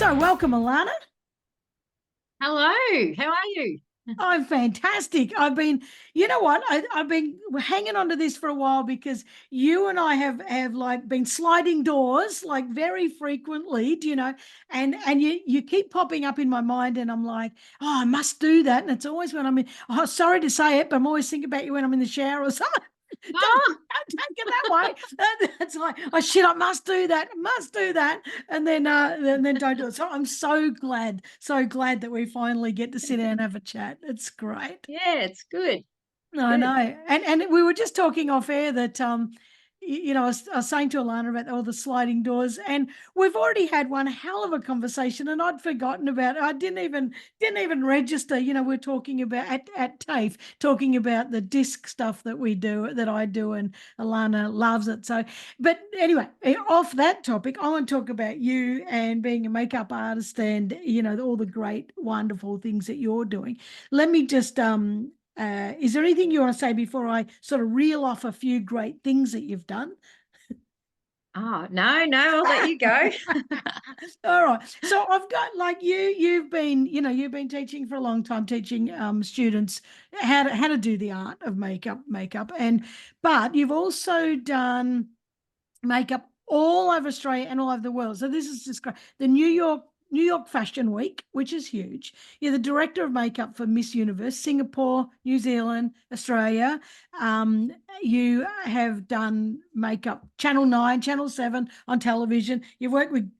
So, welcome, Alarna. Hello, how are you? I'm fantastic. You know what? I've been hanging on to this for a while because you and I have like been sliding doors like very frequently, do you know? And you keep popping up in my mind, and I'm like, oh, I must do that. And it's always when I'm in. Oh, sorry to say it, but I'm always thinking about you when I'm in the shower or something. Oh, Don't take it that way. It's like, oh shit, I must do that. I must do that. And then don't do it. So I'm so glad that we finally get to sit down and have a chat. It's great. yeah, it's good. I know. Good. And we were just talking off air that I was saying to Alana about all the sliding doors, and we've already had one hell of a conversation, and I'd forgotten about it. I didn't even register. We're talking about at TAFE, talking about the disc stuff that we do, that I do, and Alana loves it. So, but anyway, off that topic, I want to talk about you and being a makeup artist, and all the great, wonderful things that you're doing. Let me just is there anything you want to say before I sort of reel off a few great things that you've done? Oh, no, I'll let you go. All right. So I've got like you've been teaching for a long time, teaching students how to do the art of makeup, but you've also done makeup all over Australia and all over the world. So this is just great. The New York Fashion Week, which is huge. You're the director of makeup for Miss Universe, Singapore, New Zealand, Australia. Um, you have done makeup Channel 9, Channel 7 on television. You've worked with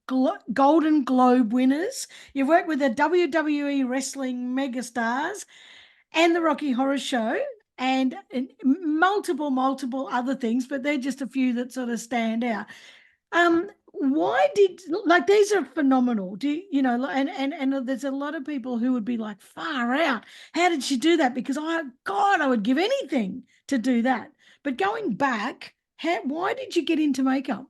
Golden Globe winners. You've worked with the WWE wrestling megastars and the Rocky Horror Show, and multiple other things, but they're just a few that sort of stand out. Why did like these are phenomenal? And there's a lot of people who would be like, far out. How did she do that? Because I would give anything to do that. But going back, why did you get into makeup?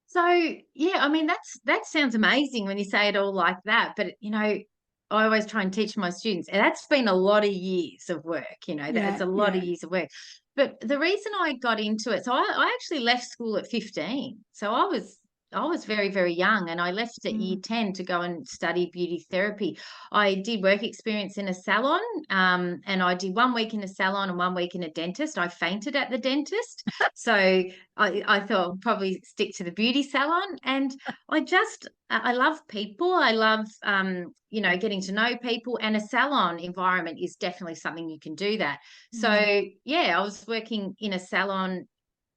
So, yeah, I mean that sounds amazing when you say it all like that, but I always try and teach my students, and that's been a lot of years of work, that's Yeah, a lot yeah. of years of work. But the reason I got into it, so I actually left school at 15. So I was very, very young, and I left at year Mm. 10 to go and study beauty therapy. I did work experience in a salon, and I did 1 week in a salon and 1 week in a dentist. I fainted at the dentist. So I thought I'll probably stick to the beauty salon. And I love people. I love, getting to know people, and a salon environment is definitely something you can do that. Mm. So, yeah, I was working in a salon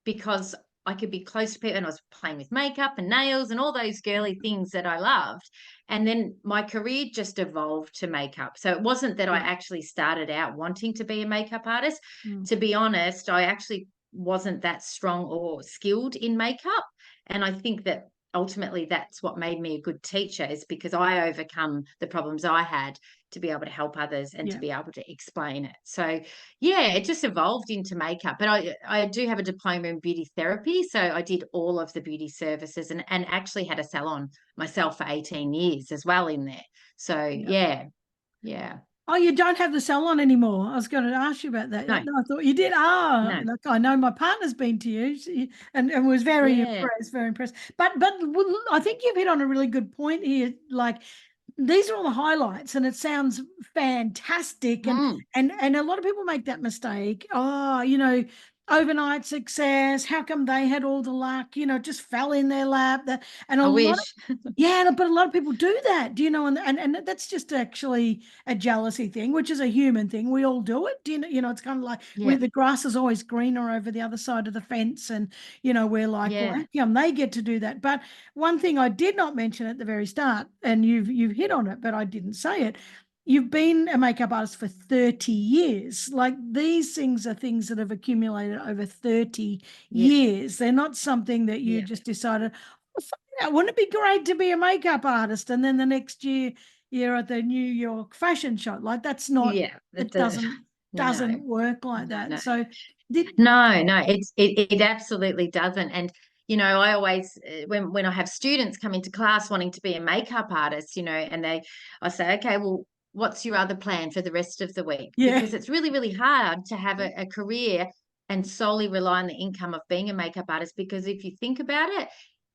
because I could be close to people, and I was playing with makeup and nails and all those girly things that I loved. And then my career just evolved to makeup. So it wasn't that I Yeah. actually started out wanting to be a makeup artist. Mm. To be honest, I actually wasn't that strong or skilled in makeup. And I think that ultimately that's what made me a good teacher, is because I overcome the problems I had to be able to help others and to Yeah. be able to explain it. So yeah, it just evolved into makeup. But I do have a diploma in beauty therapy. So I did all of the beauty services, and actually had a salon myself for 18 years as well in there. So Yeah. yeah, yeah. Oh, you don't have the salon anymore. I was going to ask you about that. No, No, I thought you did. Ah, no. look, I know my partner's been to you, and was very Yeah. impressed, very impressed. But I think you've hit on a really good point here. Like these are all the highlights, and it sounds fantastic. And Mm, and and a lot of people make that mistake. Oh, overnight success. How come they had all the luck? It just fell in their lap. And a I lot of wish. yeah, but a lot of people do that. And that's just actually a jealousy thing, which is a human thing. We all do it. It's kind of like Yeah, the grass is always greener over the other side of the fence. And, we're like, well, yeah, how come they get to do that? But one thing I did not mention at the very start, and you've hit on it, but I didn't say it. You've been a makeup artist for 30 years. Like these things are things that have accumulated over 30 yeah, years. They're not something that you yeah, just decided, oh, wouldn't it be great to be a makeup artist? And then the next year you're at the New York fashion show. Like that's not, yeah. it doesn't No, doesn't work like no, that. no. So did No, it absolutely doesn't. And I always when I have students come into class wanting to be a makeup artist, and I say, okay, well, what's your other plan for the rest of the week? yeah, Because it's really, really hard to have a career and solely rely on the income of being a makeup artist. Because if you think about it,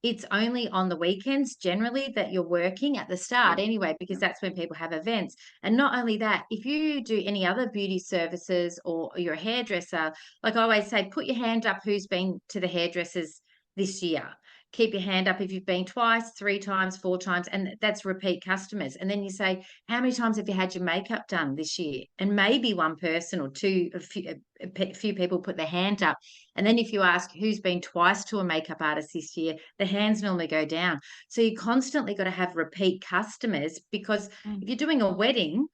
it's only on the weekends generally that you're working at the start anyway, because that's when people have events. And not only that, if you do any other beauty services or you're a hairdresser, like I always say, put your hand up who's been to the hairdressers this year. Keep your hand up if you've been twice, 3 times, 4 times, and that's repeat customers. And then you say, how many times have you had your makeup done this year? And maybe one person or two, a few people put their hand up. And then if you ask who's been twice to a makeup artist this year, the hands normally go down. So you constantly got to have repeat customers, because Mm. if you're doing a wedding,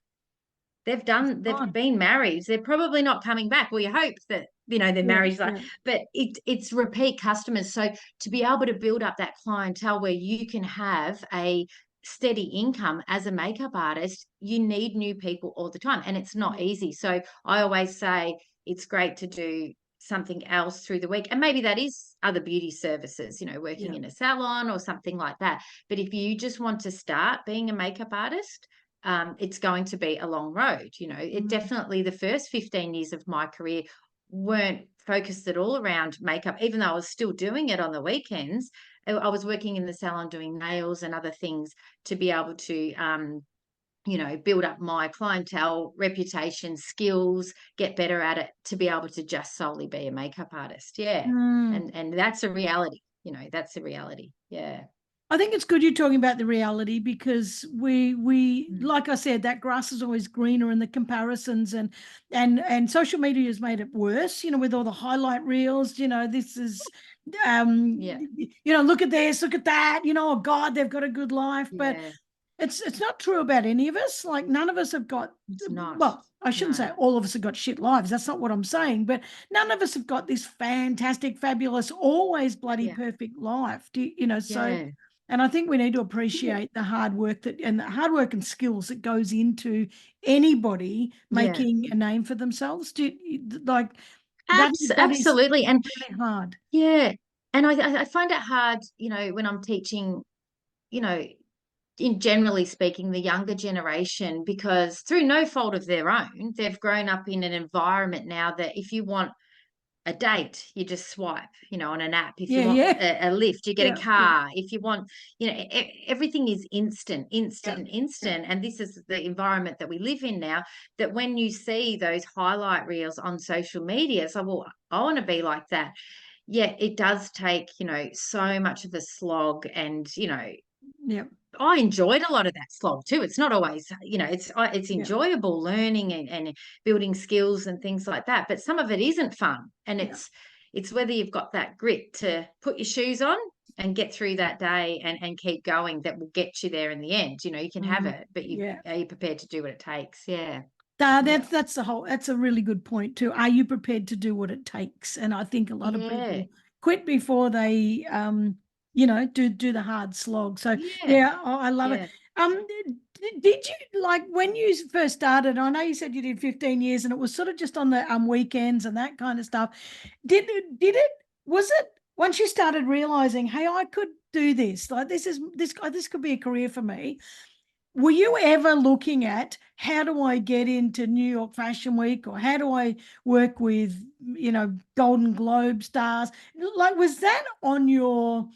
It's they've gone. been married, they're probably not coming back. Well, you hope that they're Yeah, married, like, yeah, but it's repeat customers. So to be able to build up that clientele where you can have a steady income as a makeup artist, you need new people all the time, and it's not yeah, easy. So I always say it's great to do something else through the week, and maybe that is other beauty services, working yeah. in a salon or something like that. But if you just want to start being a makeup artist, it's going to be a long road. It Mm. definitely, the first 15 years of my career weren't focused at all around makeup, even though I was still doing it on the weekends. I was working in the salon doing nails and other things to be able to, build up my clientele, reputation, skills, get better at it, to be able to just solely be a makeup artist. Yeah. Mm. And that's a reality. That's a reality. Yeah. I think it's good you're talking about the reality, because we Mm. like I said, that grass is always greener, and the comparisons and social media has made it worse, with all the highlight reels, this is Yeah. look at this, look at that, oh God, they've got a good life. But Yeah. it's not true about any of us. Like, none of us have got, It's not. well, I shouldn't No. say all of us have got shit lives. That's not what I'm saying. But none of us have got this fantastic, fabulous, always bloody Yeah. perfect life. So, Yeah. and I think we need to Yeah. appreciate the hard work and the hard work and skills that goes into anybody Yeah. making a name for themselves. Like that is Absolutely. And really hard. yeah, and I find it hard, when I'm teaching, you know, in generally speaking, the younger generation, because through no fault of their own, they've grown up in an environment now that if you want a date, you just swipe, on an app. If you Yeah, want yeah, a lift, you get a yeah, yeah, car. If you want, everything is instant, yeah, instant, yeah, instant. And this is the environment that we live in now, that when you see those highlight reels on social media, it's like, well, I want to be like that. Yeah, it does take, so much of the slog, and, yeah, I enjoyed a lot of that slog too. It's not always, it's yeah, enjoyable learning and building skills and things like that. But some of it isn't fun, and yeah. it's whether you've got that grit to put your shoes on and get through that day and keep going, that will get you there in the end. You can have Mm, it, but yeah. are you prepared to do what it takes? Yeah, yeah, That's a really good point too. Are you prepared to do what it takes? And I think a lot of yeah, people quit before they do the hard slog. So yeah, yeah, I love it. yeah. Did you, like, when you first started? I know you said you did 15 years, and it was sort of just on the weekends and that kind of stuff. Did it was it once you started realizing, hey, I could do this, like, this could be a career for me? Were you ever looking at, how do I get into New York Fashion Week, or how do I work with, Golden Globe stars? Like, was that on your,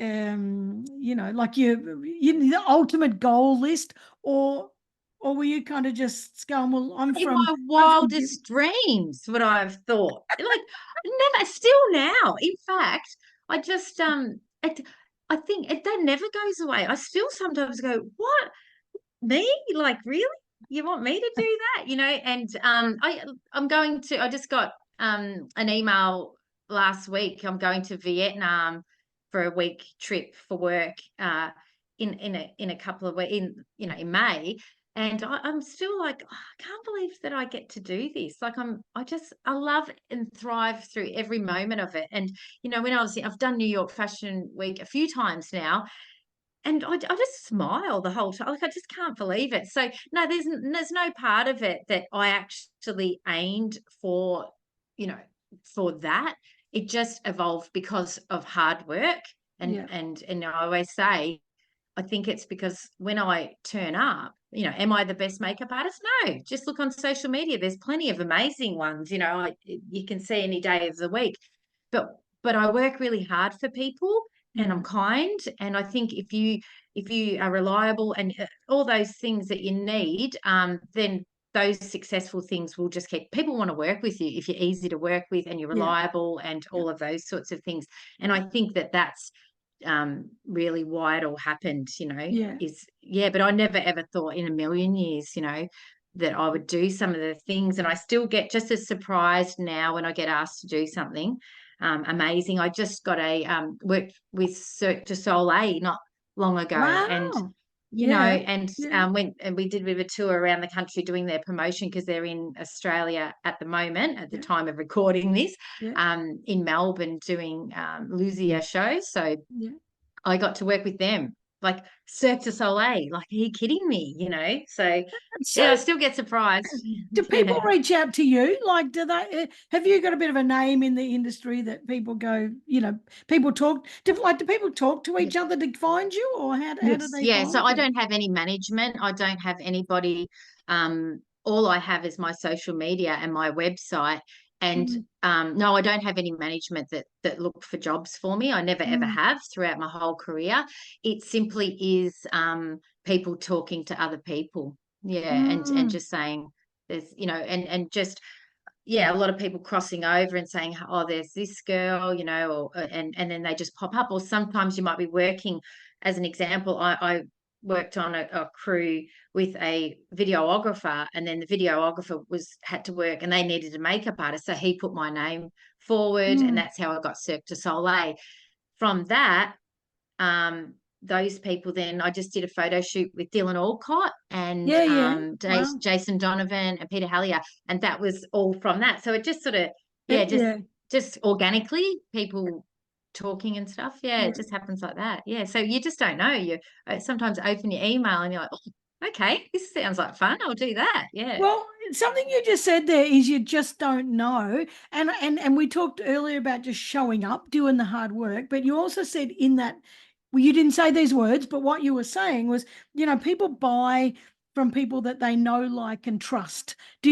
like the ultimate goal list, or were you kind of just going, well, In my I'm from beauty. wildest dreams would I have thought. Like, never, still now. In fact, I just I think that never goes away. I still sometimes go, what, me? Like, really? You want me to do that? And I just got an email last week. I'm going to Vietnam for a week trip for work, in a couple of weeks, in May. And I'm still like, "Oh, I can't believe that I get to do this. Like, I love and thrive through every moment of it. And, when I've done New York Fashion Week a few times now, and I just smile the whole time. Like, I just can't believe it. So no, there's no part of it that I actually aimed for, you know, for that. It just evolved because of hard work. And Yeah, I always say, I think it's because when I turn up, am I the best makeup artist? No, just look on social media. There's plenty of amazing ones, you can see any day of the week. But I work really hard for people, and Yeah. I'm kind. And I think if you are reliable and all those things that you need, then those successful things will just keep people want to work with you if you're easy to work with and you're Yeah. reliable and Yeah. all of those sorts of things. And I think that that's really why it all happened, Yeah. is, yeah, but I never ever thought in a million years, that I would do some of the things. And I still get just as surprised now when I get asked to do something amazing. I just got a worked with Cirque du Soleil not long ago, and Wow. Yeah. Yeah. went and we did a bit of a tour around the country doing their promotion because they're in Australia at the moment, at the Yeah. time of recording this, Yeah. in Melbourne doing Lucia shows. So Yeah. I got to work with them, like Cirque du Soleil. Like, are you kidding me? So So yeah, I still get surprised. do people Yeah. reach out to you? Like, do they have you got a bit of a name in the industry that people go, people talk do people talk to each other to find you, or how do Yes, they yeah. So find I you? don't have any management. I don't have anybody. All I have is my social media and my website. And Mm, no, I don't have any management that look for jobs for me. I never ever mm, have throughout my whole career. It simply is people talking to other people. Yeah, and mm. just saying there's, and just, yeah, a lot of people crossing over and saying, "Oh, there's this girl," or and then they just pop up. Or sometimes you might be working. As an example, I worked on a crew with a videographer, and then the videographer had to work, and they needed a makeup artist, so he put my name forward, and Mm. that's how I got Cirque du Soleil. From that, um, those people, then I just did a photo shoot with Dylan Alcott and Yeah, yeah. Wow. Jason Donovan and Peter Hallier, and that was all from that. So it just sort of, yeah, Yeah, just organically, people talking and stuff. Yeah, yeah. it just happens like that. Yeah, so you just don't know. You sometimes open your email and you're like, oh, okay, this sounds like fun. I'll do that. Yeah. Well, something you just said there is you just don't know. And we talked earlier about just showing up, doing the hard work, but you also said in that, well, you didn't say these words, but what you were saying was, people buy from people that they know, like, and trust. So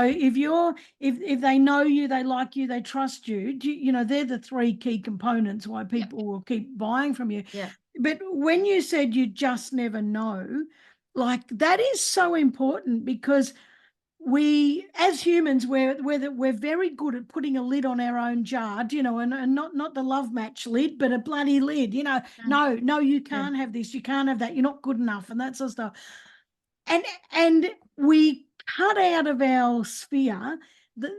if they know you, they like you, they trust you, they're the three key components why Yeah. people will keep buying from you. Yeah. But when you said you just never know, like, that is so important, because we as humans we're very good at putting a lid on our own jar, and not the love match lid, but a bloody lid, Mm, no, no, you yeah. can't have this, you can't have that, you're not good enough, and that sort of stuff. And we cut out of our sphere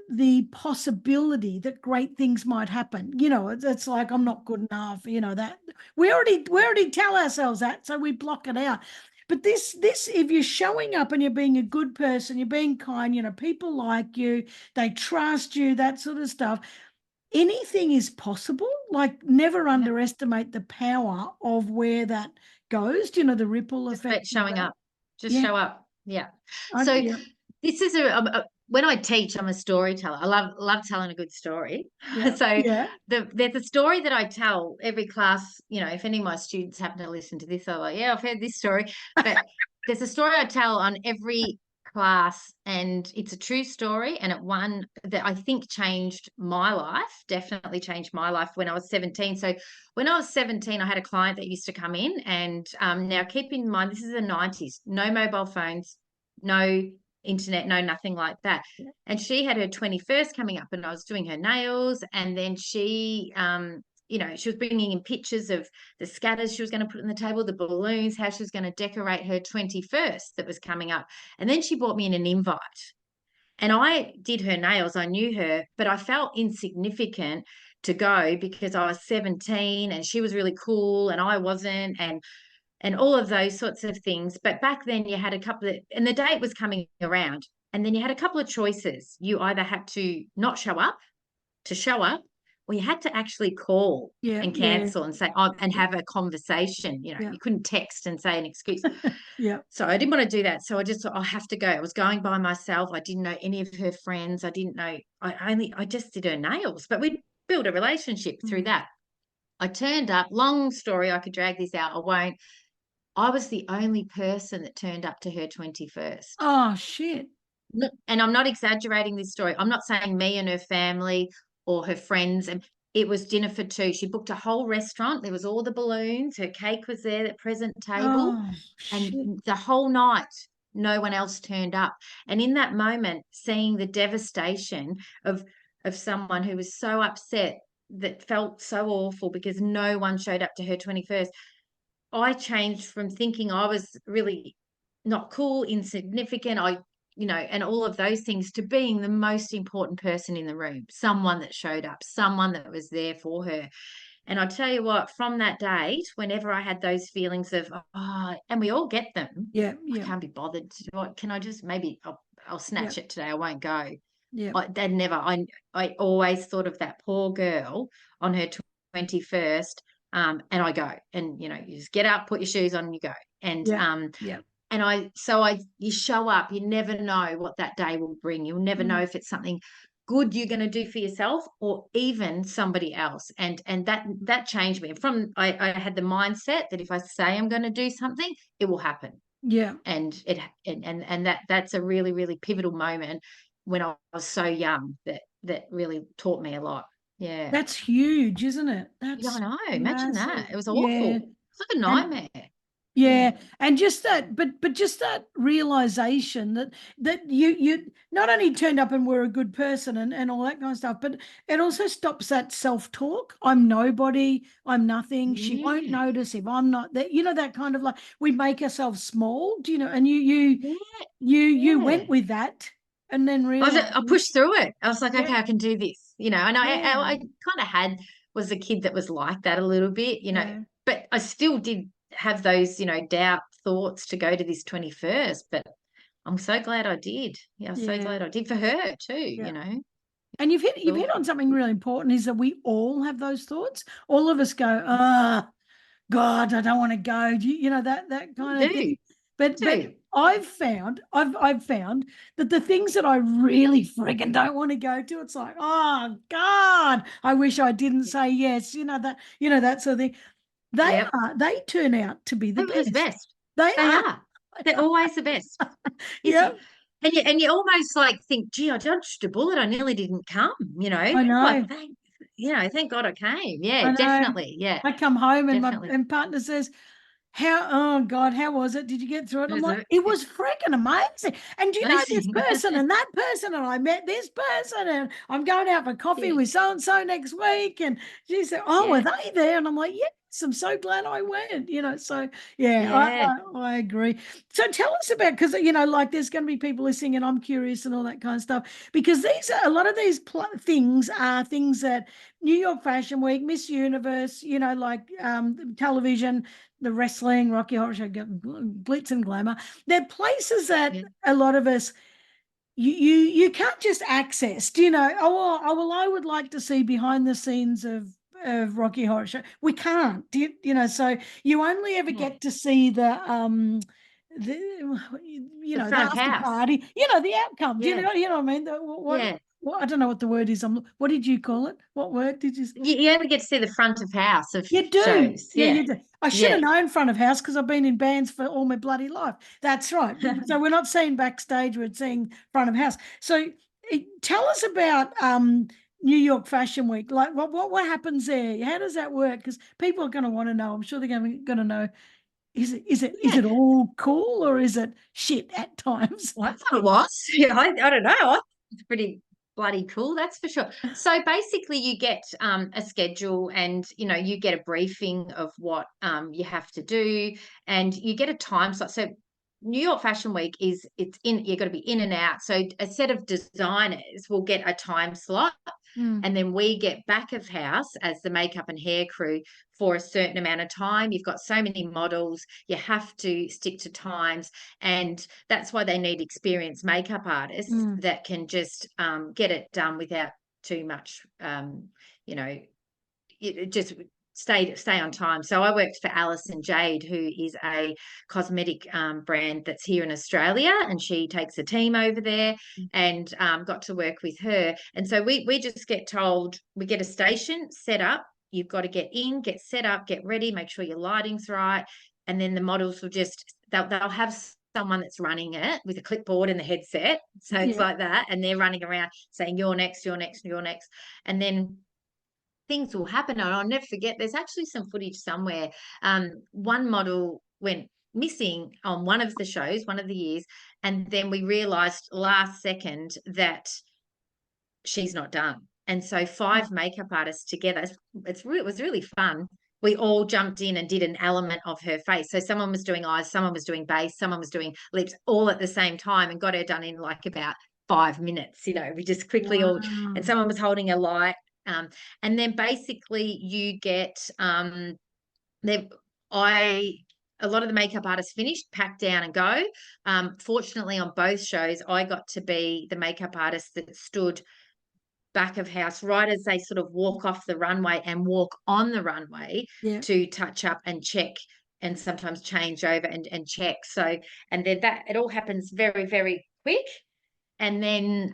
the possibility that great things might happen. It's like, I'm not good enough, that we already tell ourselves that, so we block it out. But this if you're showing up and you're being a good person, you're being kind, people like you, they trust you, that sort of stuff, anything is possible. Like, never Yeah. underestimate the power of where that goes, the ripple Just effect about of showing that. up. Just Yeah. show up. Yeah. So Yeah. this is when I teach, I'm a storyteller. I love telling a good story. Yeah. So Yeah. there's a story that I tell every class. If any of my students happen to listen to this, I'm like, yeah, I've heard this story. But there's a story I tell on every class, and it's a true story, and it one that I think changed my life. Definitely changed my life when I was 17. So when I was 17, I had a client that used to come in, and now keep in mind, this is the 90s, no mobile phones, no internet, no nothing like that. And she had her 21st coming up, and I was doing her nails, and then she was bringing in pictures of the scatters she was going to put on the table, the balloons, how she was going to decorate her 21st that was coming up. And then she brought me in an invite. And I did her nails, I knew her, but I felt insignificant to go because I was 17 and she was really cool and I wasn't, and all of those sorts of things. But back then you had a couple of, and the date was coming around, and then you had a couple of choices. You either had to not show up to show up, or you had to actually call Yeah. and Yeah. cancel and say, oh, and have a conversation. Yeah. You couldn't text and say an excuse. Yeah. So I didn't want to do that. So I just thought, I have to go. I was going by myself. I didn't know any of her friends. I didn't know, I just did her nails, but we built a relationship through Mm. that. I turned up, long story, I could drag this out. I won't. I was the only person that turned up to her 21st. Oh, shit. And I'm not exaggerating this story. I'm not saying me and her family or her friends. And it was dinner for two. She booked a whole restaurant. There was all the balloons. Her cake was there, the present table, Oh, and shit. the whole night, no one else turned up. And in that moment, seeing the devastation of someone who was so upset, that felt so awful because no one showed up to her 21st, I changed from thinking I was really not cool, insignificant, and all of those things, to being the most important person in the room, someone that showed up, someone that was there for her. And I tell you what, from that date, whenever I had those feelings of, and we all get them, Yeah, I yeah, can't be bothered to do it. Can I just, maybe I'll yeah, snatch it today. I won't go. yeah, They never. I always thought of that poor girl on her 21st, and I go, and you just get up, put your shoes on, and you go, and yeah, yeah. you show up. You never know what that day will bring. You'll never know Mm, if it's something good you're going to do for yourself or even somebody else. And that changed me. I had the mindset that if I say I'm going to do something, it will happen. yeah. And that's a really, really pivotal moment when I was so young, that really taught me a lot. Yeah. That's huge, isn't it? Yeah, I That's know. Imagine massive. that. It was Yeah. awful. It's like a And nightmare. Yeah. yeah, and just that, but just that realization that you not only turned up and were a good person and all that kind of stuff, but it also stops that self-talk. I'm nobody, I'm nothing. She won't Yeah. notice if I'm not there. That kind of like we make ourselves small, do you know? And Yeah. you Yeah. went with that and then I realized, pushed through it. I was like, okay, yeah, I can do this, and I yeah, kind of was a kid that was like that a little bit, yeah, but I still did have those, doubt thoughts to go to this 21st, but I'm so glad I did. Yeah, I'm so yeah, glad I did for her too, yeah. And you've hit Awful. on something really important is that we all have those thoughts. All of us go, God, I don't want to go. That You kind of do, thing. But too. I've found that the things that I really friggin' don't want to go to, it's like, oh God, I wish I didn't say yes. That sort of thing. Yep. They turn out to be the They're always the best. best. They They are. are. They're always the best. Is Yeah, and you almost like think, gee, I dodged a bullet. I nearly didn't come, I Like know. thank God I came. Yeah, I know. definitely. Yeah, I come home and my definitely. and partner says, oh God, how was it? Did you get through it? And I'm Is like, it it was freaking amazing. And you know this amazing? person and that person, and I met this person, and I'm going out for coffee Yeah. with so and so next week. And she said, oh, are Yeah. they there? And I'm like, yes, I'm so glad I went. So yeah, Yeah. I agree. So tell us about, because like there's going to be people listening, and I'm curious and all that kind of stuff, because a lot of these things are things that New York Fashion Week, Miss Universe, like television, the wrestling, Rocky Horror Show, glitz and glamour. They're places that Yeah. a lot of us you can't just access. Do you know? Well, I would like to see behind the scenes of Rocky Horror Show. We can't. So you only ever Yeah. get to see the The the front of after house. party. The outcomes. Yeah. You know what I mean? Yeah. What I don't know what the word is. What did you call it? What word did you? You only get to see the front of house of You do. shows. Yeah, Yeah. you do. I should have Yeah. known front of house because I've been in bands for all my bloody life. That's right. So we're not seeing backstage, we're seeing front of house. So tell us about New York Fashion Week. Like what happens there? How does that work? Because people are going to want to know. I'm sure they're going to know. Is Yeah. it all cool or is it shit at times? Well, I thought it was. Yeah, I don't know. I think it's pretty bloody cool, that's for sure. So basically, you get a schedule, and you get a briefing of what you have to do, and you get a time slot. So New York Fashion Week it's in. You've got to be in and out. So a set of designers will get a time slot, Mm, and then we get back of house as the makeup and hair crew for a certain amount of time. You've got so many models, you have to stick to times, and that's why they need experienced makeup artists mm, that can just get it done without too much, you know, just stay on time. So I worked for Alice and Jade, who is a cosmetic brand that's here in Australia, and she takes a team over there, and got to work with her. And so we just get told, we get a station set up. You've got to get in, get set up, get ready, make sure your lighting's right, and then the models will they'll have someone that's running it with a clipboard and the headset. So it's yeah. like that, and they're running around saying, "You're next, you're next, you're next," and then things will happen. And I'll never forget, there's actually some footage somewhere. One model went missing on one of the shows, one of the years, and then we realized last second that she's not done. And so Oh, 5 makeup artists together, it was really fun. We all jumped in and did an element of her face. So someone was doing eyes, someone was doing base, someone was doing lips, all at the same time, and got her done in like about 5 minutes. We just quickly all, and wow. someone was holding a light. Um, and then basically you get they I a lot of the makeup artists finished, packed down and go. Fortunately, on both shows, I got to be the makeup artist that stood back of house right as they sort of walk off the runway and walk on the runway Yeah. to touch up and check and sometimes change over and check. So, and then that it all happens very, very quick. And then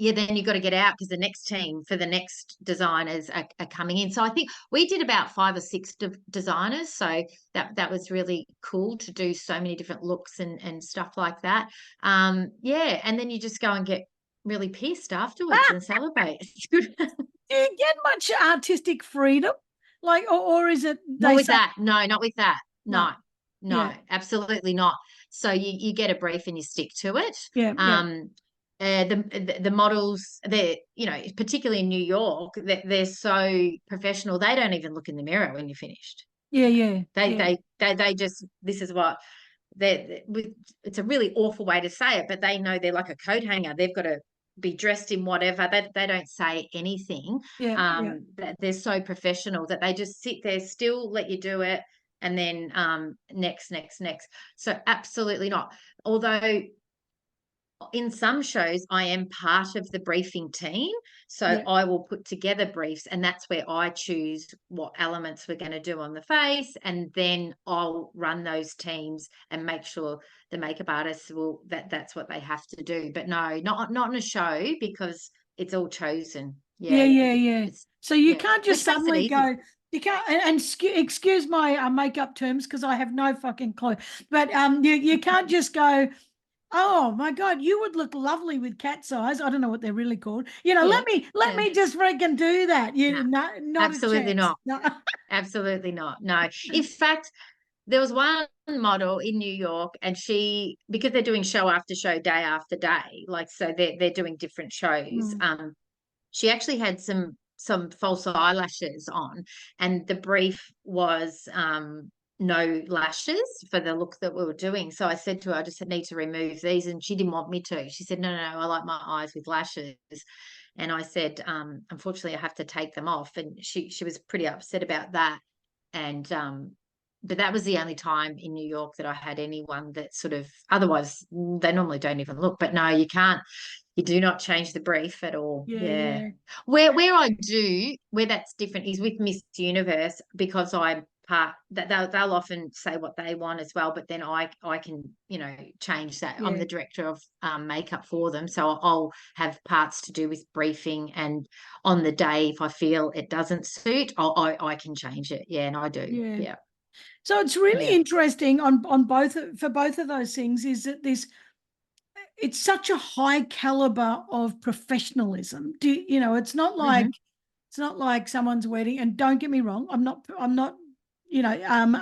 yeah, then you've got to get out because the next team for the next designers are coming in. So I think we did about 5 or 6 designers. So that was really cool to do so many different looks and stuff like that. Yeah, and then you just go and get really pissed afterwards and celebrate. It's good. Do you get much artistic freedom? Like, or is it Not they with say that. No, not with that. no? No, no, Yeah, absolutely not. So you get a brief and you stick to it. yeah, yeah, Um, the models, they're, particularly in New York, they're so professional. They don't even look in the mirror when you're finished. yeah, yeah, They yeah, they they just, this is what it's a really awful way to say it, but they know they're like a coat hanger. They've got to be dressed in whatever. They don't say anything. yeah, yeah, That they're so professional that they just sit there still, let you do it, and then next, next, next. So absolutely not. Although in some shows I am part of the briefing team, so yeah, I will put together briefs, and that's where I choose what elements we're going to do on the face, and then I'll run those teams and make sure the makeup artists will, that's what they have to do. But no, not in a show, because it's all chosen. yeah, Yeah, yeah, yeah. it's So you yeah, can't just which makes it suddenly easy. go. You can't, excuse my makeup terms because I have no fucking clue. But you can't just go. Oh my God, you would look lovely with cat's eyes. I don't know what they're really called. Yeah, Let yeah. me just freaking do that. No, Not a absolutely chance. not. No. Absolutely not. No. In fact, there was one model in New York, and because they're doing show after show, day after day, like, so they're doing different shows. Mm, She actually had some false eyelashes on, and the brief was no lashes for the look that we were doing. So I said to her, I just need to remove these, and she didn't want me to. She said, no, no, no, I like my eyes with lashes. And I said, unfortunately, I have to take them off. And she was pretty upset about that. And but that was the only time in New York that I had anyone that sort of, otherwise they normally don't even look. But no, you do not change the brief at all. yeah, Yeah. yeah, Where that's different is with Miss Universe, because I'm part that they'll often say what they want as well, but then I can, change that. I'm yeah, the director of makeup for them, so I'll have parts to do with briefing, and on the day if I feel it doesn't suit, I can change it. Yeah, and I do. yeah. Yeah. So it's really Yeah. interesting on both for both of those things is that it's such a high caliber of professionalism. Hmm. It's not like someone's wedding. And don't get me wrong, I'm not, you know, um,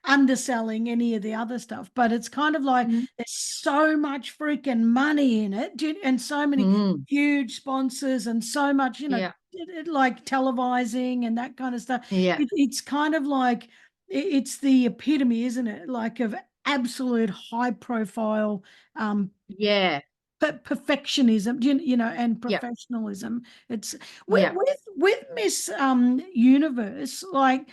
underselling any of the other stuff, but it's kind of like Hmm. there's so much freaking money in it, and so many Mm. huge sponsors, and so much, Yeah. like televising and that kind of stuff. Yeah. It's kind of like it's the epitome, isn't it? Like of absolute high profile Yeah. perfectionism, and Yeah. professionalism. It's Yeah. with Miss Universe, like,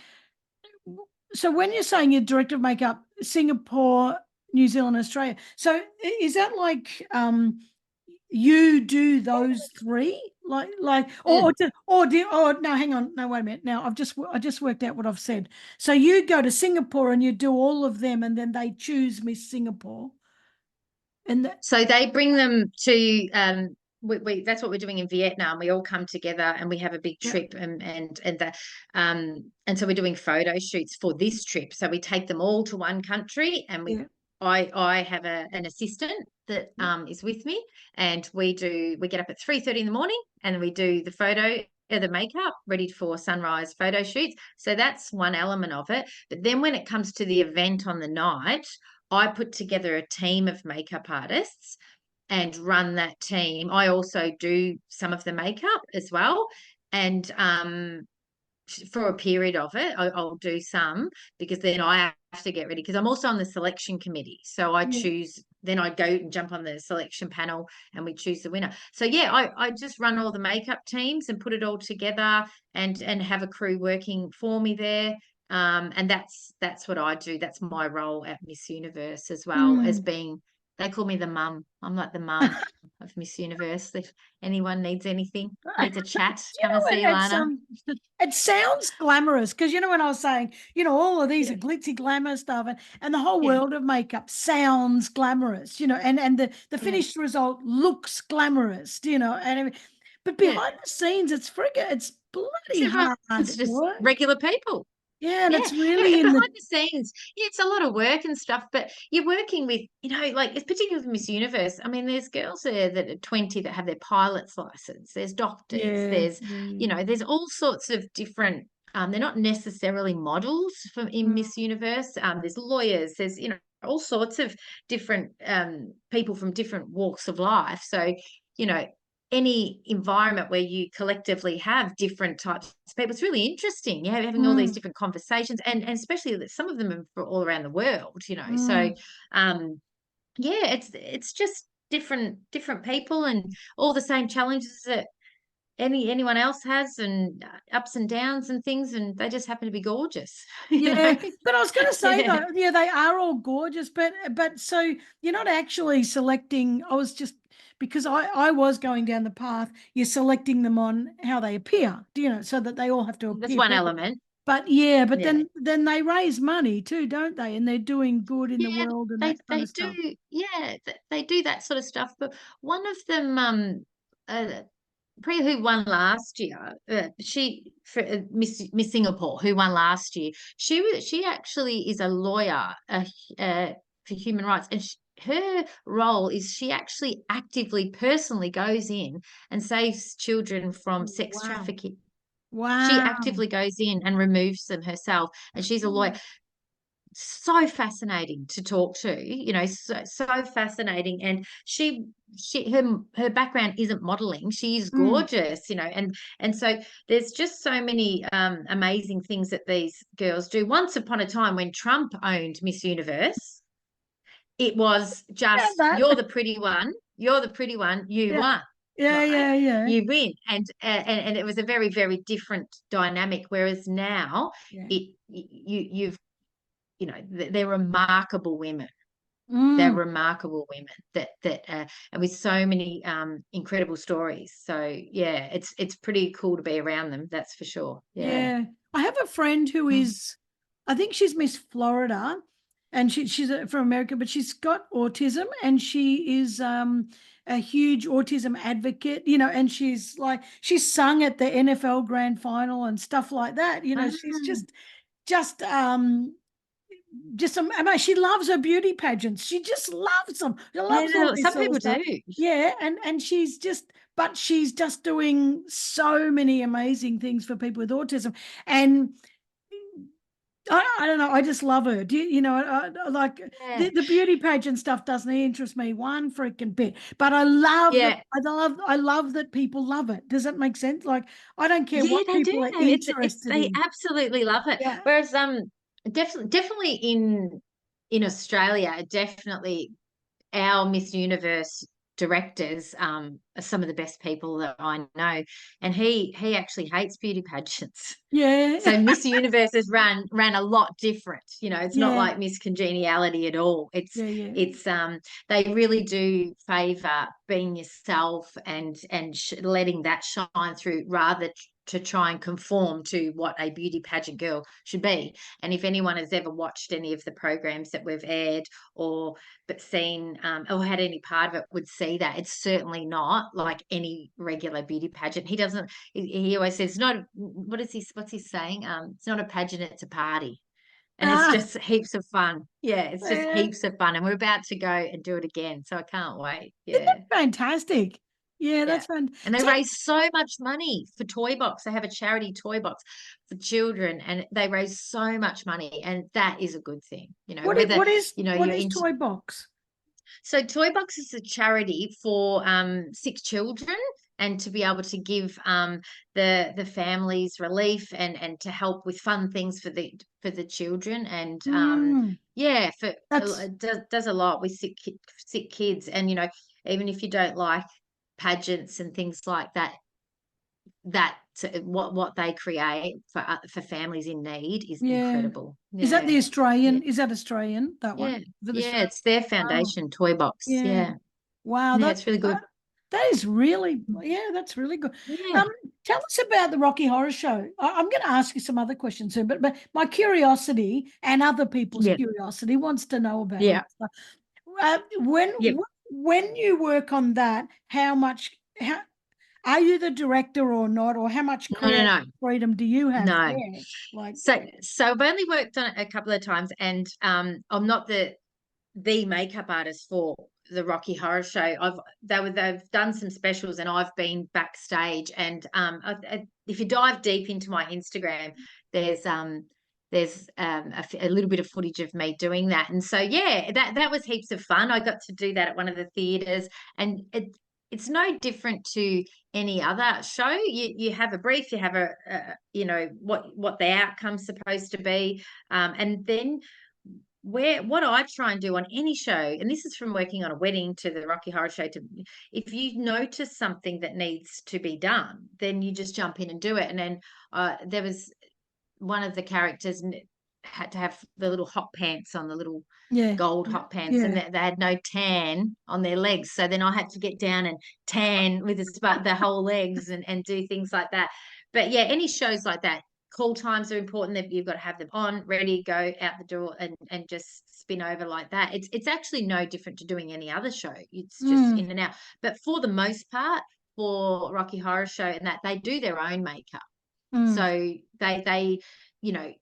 so when you're saying you're director of makeup, Singapore, New Zealand, Australia, so is that like you do those three, Mm. or no, hang on, no, wait a minute, now I just worked out what I've said. So you go to Singapore and you do all of them, and then they choose Miss Singapore, and that, So they bring them to that's what we're doing in Vietnam. We all come together and we have a big yeah, trip, and so we're doing photo shoots for this trip. So we take them all to one country, and yeah, I have an assistant that yeah, is with me, and we get up at 3:30 in the morning, and we do the photo the makeup ready for sunrise photo shoots. So that's one element of it. But then when it comes to the event on the night, I put together a team of makeup artists and run that team. I also do some of the makeup as well. And for a period of it, I'll do some, because then I have to get ready, because I'm also on the selection committee. So I Yeah. choose, then I go and jump on the selection panel and we choose the winner. So yeah, I just run all the makeup teams and put it all together, and have a crew working for me there. And that's what I do. That's my role at Miss Universe, as well as Mm. being, they call me the mum. I'm like the mum of Miss Universe. If anyone needs anything, needs a chat, You come and know, see Lana. it sounds glamorous because when I was saying, all of these are Yeah. glitzy glamour stuff, and the whole Yeah. world of makeup sounds glamorous, and the Yeah. finished result looks glamorous, but Yeah. behind the scenes, it's bloody Everyone's hard just work. regular people. Yeah, and Yeah. it's really in the Behind the scenes, yeah, it's a lot of work and stuff, but you're working with, like, it's particularly with Miss Universe. I mean, there's girls there that are 20 that have their pilot's license. There's doctors. yeah, There's, yeah, there's all sorts of different, they're not necessarily models in yeah. Miss Universe. There's lawyers. There's, all sorts of different people from different walks of life. So, you know, any environment where you collectively have different types of people, it's really interesting. You're having all these Mm, different conversations, and especially that some of them are for all around the world. So mm. yeah, it's just different people, and all the same challenges that anyone else has, and ups and downs and things, and they just happen to be gorgeous. Yeah, but I was going to say Yeah. though, yeah, they are all gorgeous, but so you're not actually selecting. I was just because I was going down the path. You're selecting them on how they appear, so that they all have to That's appear one perfect. element. But yeah, but Yeah. then they raise money too, don't they? And they're doing good in the Yeah, world and they that kind they of do. stuff. Yeah, they do that sort of stuff. But one of them, uh, Priya, who won last year, she for Miss Singapore, who won last year. She actually is a lawyer, for human rights, and her role is she actually actively, personally goes in and saves children from sex Wow. trafficking. She Wow. actively goes in and removes them herself, and she's a lawyer. So fascinating to talk to, so fascinating. And her background isn't modeling. She's Mm. gorgeous, and so there's just so many amazing things that these girls do. Once upon a time, when Trump owned Miss Universe, it was Yeah, just, that. you're the pretty one, you Yeah. won. Yeah, Right, yeah, yeah. you win. And it was a very, very different dynamic, whereas now Yeah. you've, they're remarkable women. They're Mm. remarkable women and with so many incredible stories. So yeah, it's pretty cool to be around them. That's for sure. Yeah. Yeah. I have a friend who Mm. is, I think she's Miss Florida, and she's from America, but she's got autism, and she is a huge autism advocate, and she's sung at the NFL grand final and stuff like that. She's Ah, I mean, she loves her beauty pageants. She just loves them. She loves all yeah, this some sort of people do. stuff. Yeah, and she's just doing so many amazing things for people with autism. And I don't know. I just love her. Like Yeah. the beauty pageant stuff doesn't interest me one freaking bit. But I love that. Yeah. I love that people love it. Does that make sense? Like I don't care Yeah, what they do. people are It's interested they in. absolutely love it. Yeah. Whereas definitely in Australia, definitely our Miss Universe directors are some of the best people that I know, and he actually hates beauty pageants. Yeah. So Miss Universe has ran a lot different. It's not Yeah. like Miss Congeniality at all. It's Yeah. Yeah. it's they really do favour being yourself, and letting that shine through, rather to try and conform to what a beauty pageant girl should be. And if anyone has ever watched any of the programs that we've aired, or but seen, or had any part of it, would see that it's certainly not like any regular beauty pageant. He doesn't. He always says, "Not what's he saying? It's not a pageant, it's a party." And it's Ah, just heaps of fun. Yeah, it's just man, heaps of fun. And we're about to go and do it again. So I can't wait. isn't Yeah. that fantastic? Yeah, Yeah. that's fun. And they So raise so much money for Toy Box. They have a charity Toy Box for children, and they raise so much money. And that is a good thing, whether, what you're is into. Toy Box? So Toy Box is a charity for sick children, and to be able to give the families relief, and to help with fun things for the children, and Mm, yeah, for that's it does a lot with sick kids. And even if you don't like pageants and things like that, what they create for families in need is yeah. incredible. Yeah, yeah, Is that Australian, that yeah, one? For the yeah. Australian? It's their Wow. foundation, Toy Box. Yeah. Yeah, Wow, yeah. It's really good. that is really, yeah, that's really good. Yeah, Um, Tell us about the Rocky Horror Show. I'm going to ask you some other questions soon, but my curiosity and other people's yeah, curiosity wants to know about all yeah, this stuff. Uh, when yeah. when you work on that, how are you the director or not, or how much No, no, creative no, freedom do you have no. there? Like, So I've only worked on it a couple of times, and I'm not the makeup artist for the Rocky Horror Show. They've done some specials, and I've been backstage. And if you dive deep into my Instagram, there's a little bit of footage of me doing that. And so yeah, that was heaps of fun. I got to do that at one of the theaters, and it's no different to any other show. You have a brief, you have what the outcome's supposed to be, and then what I try and do on any show, and this is from working on a wedding to the Rocky Horror Show, to if you notice something that needs to be done, then you just jump in and do it. And then there was one of the characters had to have the little hot pants on, the little yeah, gold yeah, hot pants, and yeah. they had no tan on their legs. So then I had to get down and tan with the whole legs, and do things like that. But yeah, any shows like that, call times are important. That you've got to have them on, ready, go out the door, and just spin over like that. It's actually no different to doing any other show. It's just Mm, in and out. But for the most part, for Rocky Horror Show and that, they do their own makeup. mm. So they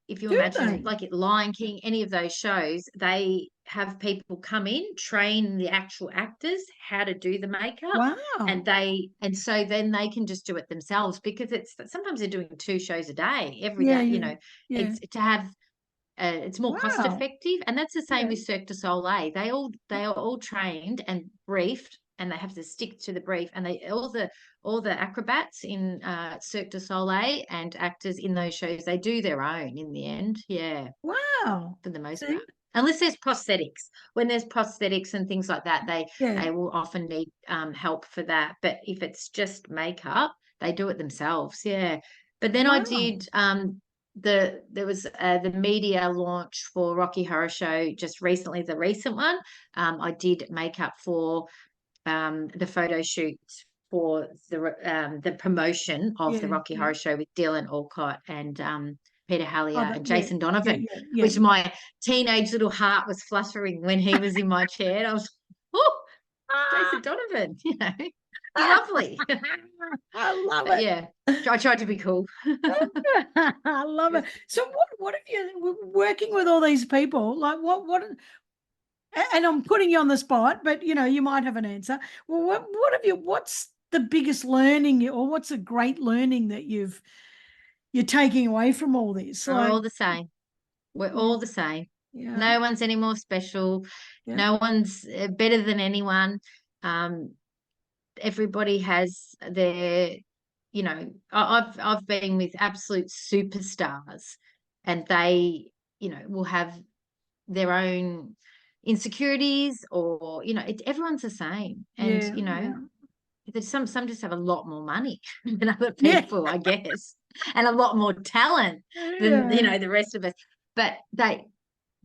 if you Do imagine they? like at Lion King, any of those shows, they have people come in, train the actual actors how to do the makeup, Wow. and so then they can just do it themselves, because it's sometimes they're doing 2 shows a day every Yeah, day. yeah, yeah. It's to have it's more cost Wow. effective, and that's the same Yeah. with Cirque du Soleil. They are all trained and briefed, and they have to stick to the brief. And they all the acrobats in Cirque du Soleil and actors in those shows, they do their own in the end. Yeah, Wow. for the most See? part. Unless there's prosthetics. When there's prosthetics and things like that, Yeah. they will often need help for that. But if it's just makeup, they do it themselves. Yeah. But then I Wow. did there was the media launch for Rocky Horror Show just recently, the recent one. I did makeup for the photo shoot for the promotion of the Yeah, Rocky yeah. Horror Show with Dylan Alcott and Peter Oh, Hallier that, and yeah, Jason yeah, Donovan, yeah, yeah. which my teenage little heart was fluttering when he was in my chair. And I was, oh, Jason Donovan, he's lovely. I love But it. yeah, I tried to be cool. I love it. So what have you working with all these people? Like and I'm putting you on the spot, but you might have an answer. Well, what's the biggest learning, or what's a great learning that you're taking away from all this? We're Like, all the same. We're yeah, all the same. yeah, No one's any more special. yeah, No one's better than anyone. Um, Everybody has their, I've been with absolute superstars, and they, will have their own insecurities, or everyone's the same. And yeah, yeah, there's some just have a lot more money than other yeah, people, I guess, and a lot more talent than yeah, the rest of us. But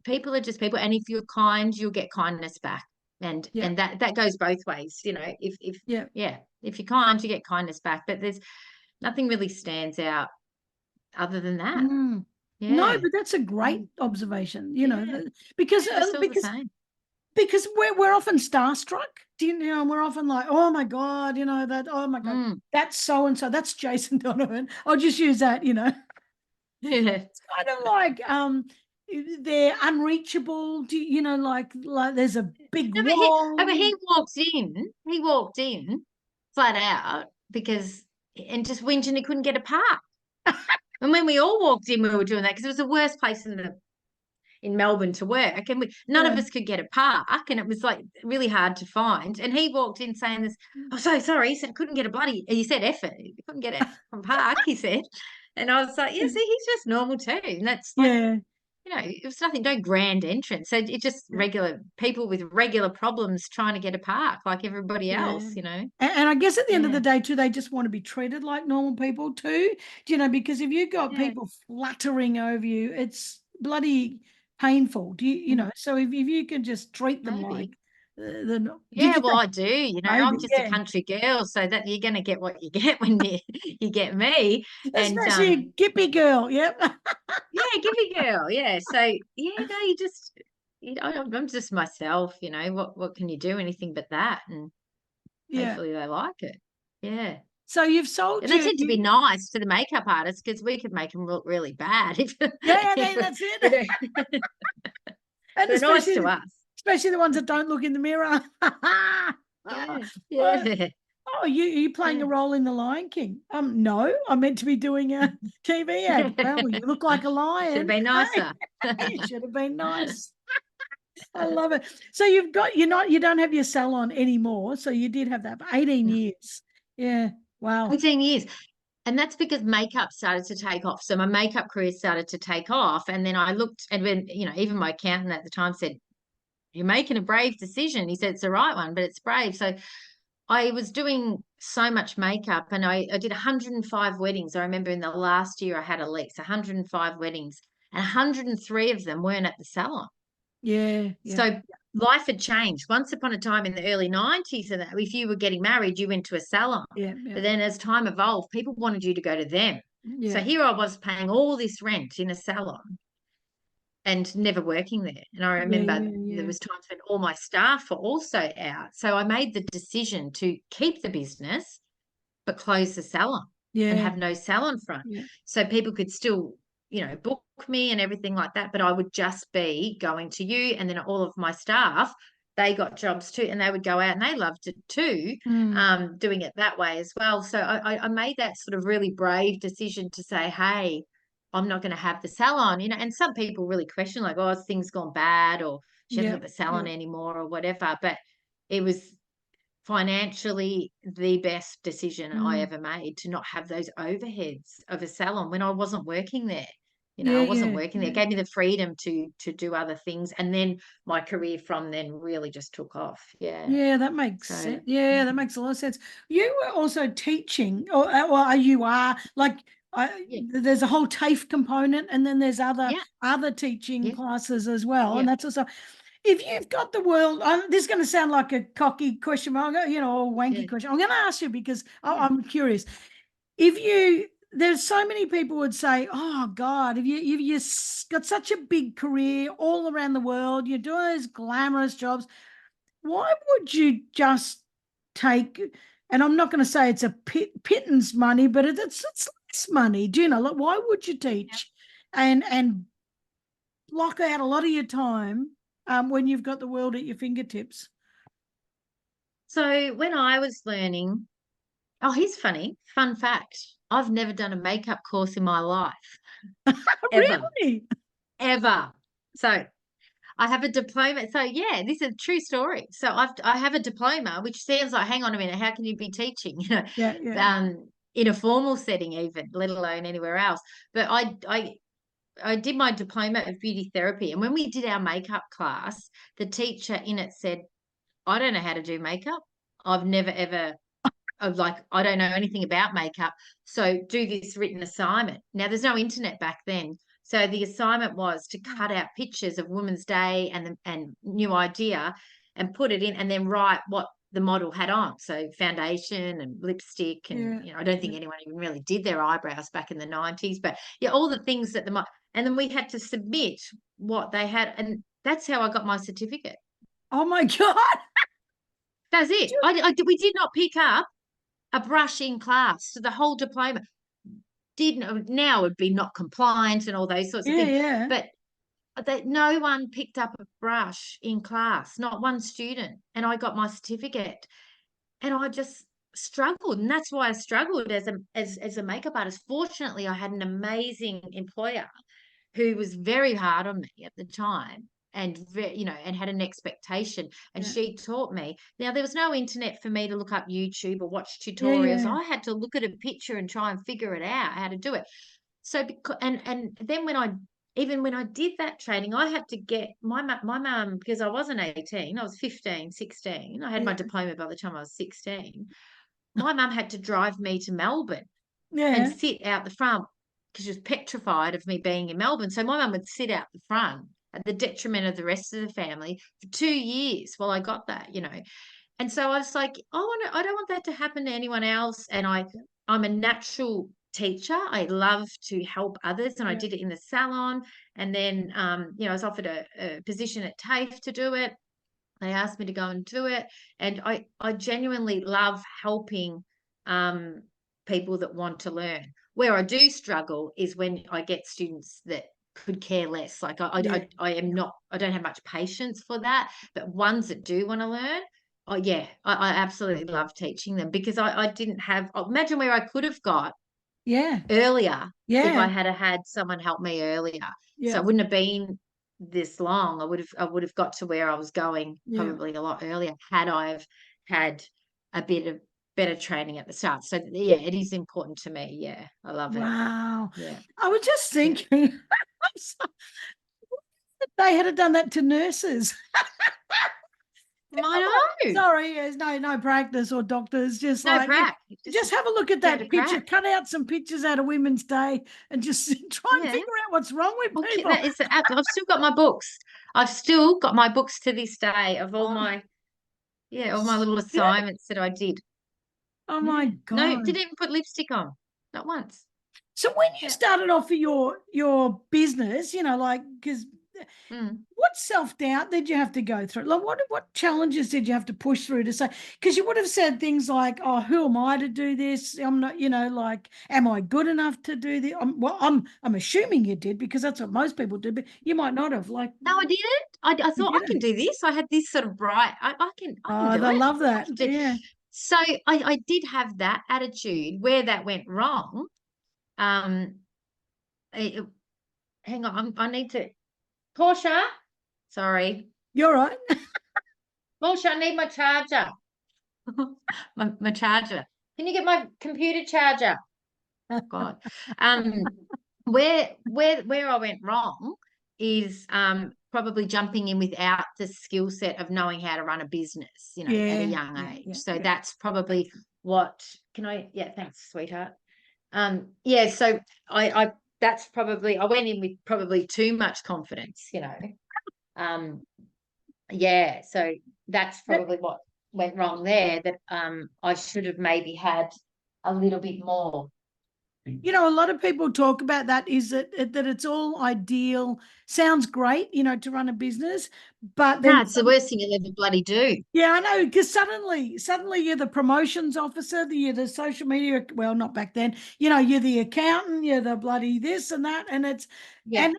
people are just people, and if you're kind, you'll get kindness back. and yeah, and that goes both ways. If yeah. yeah, if you're kind, you get kindness back. But there's nothing really stands out other than that. Mm. No, Yeah. but that's a great Mm. observation. Yeah, Because we're just all the same. we're often starstruck. We're often like, oh my God, oh my God, Mm. that's so and so, that's Jason Donovan. I'll just use that. Yeah. It's kind of like they're unreachable. Like there's a big No, but he, oh, wall. but he walked in. He walked in. flat out, because and just whinging he couldn't get a park. And when we all walked in, we were doing that because it was the worst place in Melbourne to work, and none of Yeah. us could get a park, and it was like really hard to find. And he walked in saying this, "I'm so sorry," he said, "couldn't get a bloody," he said, "effort, he couldn't get a park," he said. And I was like, "Yeah, see, he's just normal too." And that's like, Yeah. it was nothing, no grand entrance. So it just Yeah. regular people with regular problems trying to get a park like everybody Yeah. else. And I guess at the end of the Yeah, day, too, they just want to be treated like normal people, too. Because if you've got yeah, people fluttering over you, it's bloody painful. So if you can just treat them like maybe. did Yeah, you well, say I do. I'm maybe? just a Yeah. country girl, so that you're going to get what you get when you get me. And Especially a gippy girl. Yep. yeah, gimme girl. Yeah, so yeah, no, I'm just myself. What can you do? Anything but that, and Yeah. hopefully they like it. Yeah, So you've sold and they you, tend to be nice to the makeup artists because we could make them look really bad if yeah, if that's it. they're, And they're nice to us. especially the ones that don't look in the mirror. Yeah, Oh, yeah, oh, you playing yeah. a role in The Lion King? No, I meant to be doing a TV ad. Well, you look like a Should have lion. been Hey, nicer. you should have been nice. I love it. So you don't have your salon anymore. So you did have that for 18 No, years. Yeah. Wow. 18 years. And that's because makeup started to take off. So my makeup career started to take off. And then I looked, and when, even my accountant at the time said, "You're making a brave decision." He said, "It's the right one, but it's brave." So I was doing so much makeup, and I did 105 weddings. I remember in the last year I had at least 105 weddings, and 103 of them weren't at the salon. Yeah. Yeah. So life had changed. Once upon a time in the early 90s, and if you were getting married, you went to a salon. Yeah. Yeah. But then as time evolved, people wanted you to go to them. So Yeah. here I was paying all this rent in a salon and never working there. And I Yeah. remember Yeah. there Yeah. was times when all my staff were also out. So I made the decision to keep the business but close the salon and Yeah. have no salon front. Yeah. So people could still, book me and everything like that, but I would just be going to you. And then all of my staff, they got jobs too, and they would go out and they loved it too, Mm. doing it that way as well. So I made that sort of really brave decision to say, hey, I'm not going to have the salon, and some people really question, like, oh, things gone bad, or she hasn't Yeah. got the salon Yeah. anymore or whatever. But it was financially the best decision I Mm. ever made to not have those overheads of a salon when I wasn't working there. I Yeah. wasn't Yeah. working there. It Yeah. gave me the freedom to do other things. And then my career from then really just took off. Yeah. Yeah, that makes So sense. Yeah, that makes a lot of sense. You were also teaching, or you are like, yeah. there's a whole TAFE component, and then there's Yeah. other teaching Yeah. classes as well, and Yeah. that's also. If you've got the world, this is going to sound like a cocky question, or a wanky Yeah. question. I'm going to ask you because Yeah. I'm curious. There's so many people would say, "Oh God, if you got such a big career all around the world, you're doing those glamorous jobs, why would you just take?" And I'm not going to say it's a pittance money, but it's less money. Do you know? Like, why would you Yeah. teach and block out a lot of your time when you've got the world at your fingertips? So when I was learning, oh, here's funny. Fun fact. I've never done a makeup course in my life, ever, Really? ever. So I have a diploma. So yeah, this is a true story. So I have a diploma, which sounds like, hang on a minute, how can you be teaching? Yeah, yeah, In a formal setting, even, let alone anywhere else. But I did my diploma of beauty therapy, and when we did our makeup class, the teacher in it said, "I don't know how to do makeup. I've never ever." I don't know anything about makeup. So do this written assignment. Now, there's no internet back then. So the assignment was to cut out pictures of Women's Day and New Idea and put it in, and then write what the model had on. So foundation and lipstick. And, yeah, I don't yeah. think anyone even really did their eyebrows back in the 90s. But yeah, all the things that and then we had to submit what they had. And that's how I got my certificate. Oh my God. That's it. We did not pick up a brush in class. So the whole diploma didn't, now would be not compliant and all those sorts of Yeah, things. yeah. But that no one picked up a brush in class, not one student. And I got my certificate. And I just struggled, and that's why I struggled as a makeup artist. Fortunately, I had an amazing employer who was very hard on me at the time, and and had an expectation, and Yeah. she taught me. Now, there was no internet for me to look up YouTube or watch Yeah. tutorials. Yeah. I had to look at a picture and try and figure it out how to do it. So because, and then when I did that training, I had to get my mum, because I wasn't 18, I was 15, 16. I had my Yeah. diploma by the time I was 16. My mum had to drive me to Melbourne and Yeah. sit out the front because she was petrified of me being in Melbourne. So my mum would sit out the front at the detriment of the rest of the family for 2 years while I got that. And so I was like, I don't want that to happen to anyone else. And I'm a natural teacher. I love to help others, and I Yeah. did it in the salon. And then, I was offered a position at TAFE to do it. They asked me to go and do it, and I genuinely love helping um, people that want to learn. Where I do struggle is when I get students that could care less. Like Yeah. I am not, I don't have much patience for that. But ones that do want to learn, oh yeah, I absolutely love teaching them, because I didn't have. Imagine where I could have got Yeah. earlier if Yeah. I had someone help me earlier. So Yeah. it wouldn't have been this long. I would have got to where I was going Yeah. probably a lot earlier had I've had a bit of better training at the start. So yeah, it is important to me. Yeah, I love it. Wow. Yeah. I was just Yeah. thinking, they had done that to nurses. I know. Sorry, there's no practice or doctors. Just No like, prac. just have a look at Get a that picture. crack. Cut out some pictures out of Women's Day and just try and Yeah. figure out what's wrong with Okay, people. that is the app. I've still got my books. I've still got my books to this day of all Oh, my, yeah, all my little yeah. assignments that I did. Oh my Yeah. No, God. didn't even put lipstick on. Not once. So when you Yeah. started off for your business, like because Mm. what self doubt did you have to go through? Like what challenges did you have to push through to say? Because you would have said things like, "Oh, who am I to do this? I'm not, like, am I good enough to do this?" I'm assuming you did because that's what most people do, but you might not have. Like, No, I didn't. I you thought I did can it. do this. I had this sort of bright. I can Oh, do they it. love I that. can do. Yeah, So I did have that attitude. Where that went wrong, um, it- hang on, I need to. Portia, sorry, you're right. Portia, I need my charger. my charger. Can you get my computer charger? God. Um, where I went wrong is probably jumping in without the skill set of knowing how to run a business, at a Yeah, young yeah, age. yeah, So yeah. that's probably what can I yeah, thanks, sweetheart. Yeah, so I that's probably I went in with probably too much confidence. Um, yeah, so that's That- probably what went wrong there, that I should have maybe had a little bit more. a lot of people talk about that is that it's all ideal, sounds great, to run a business, but No, then it's the worst thing you'll ever bloody do. yeah, I know, because suddenly you're the promotions officer, you're the social media, well, not back then, you're the accountant, you're the bloody this and that, and Yeah, and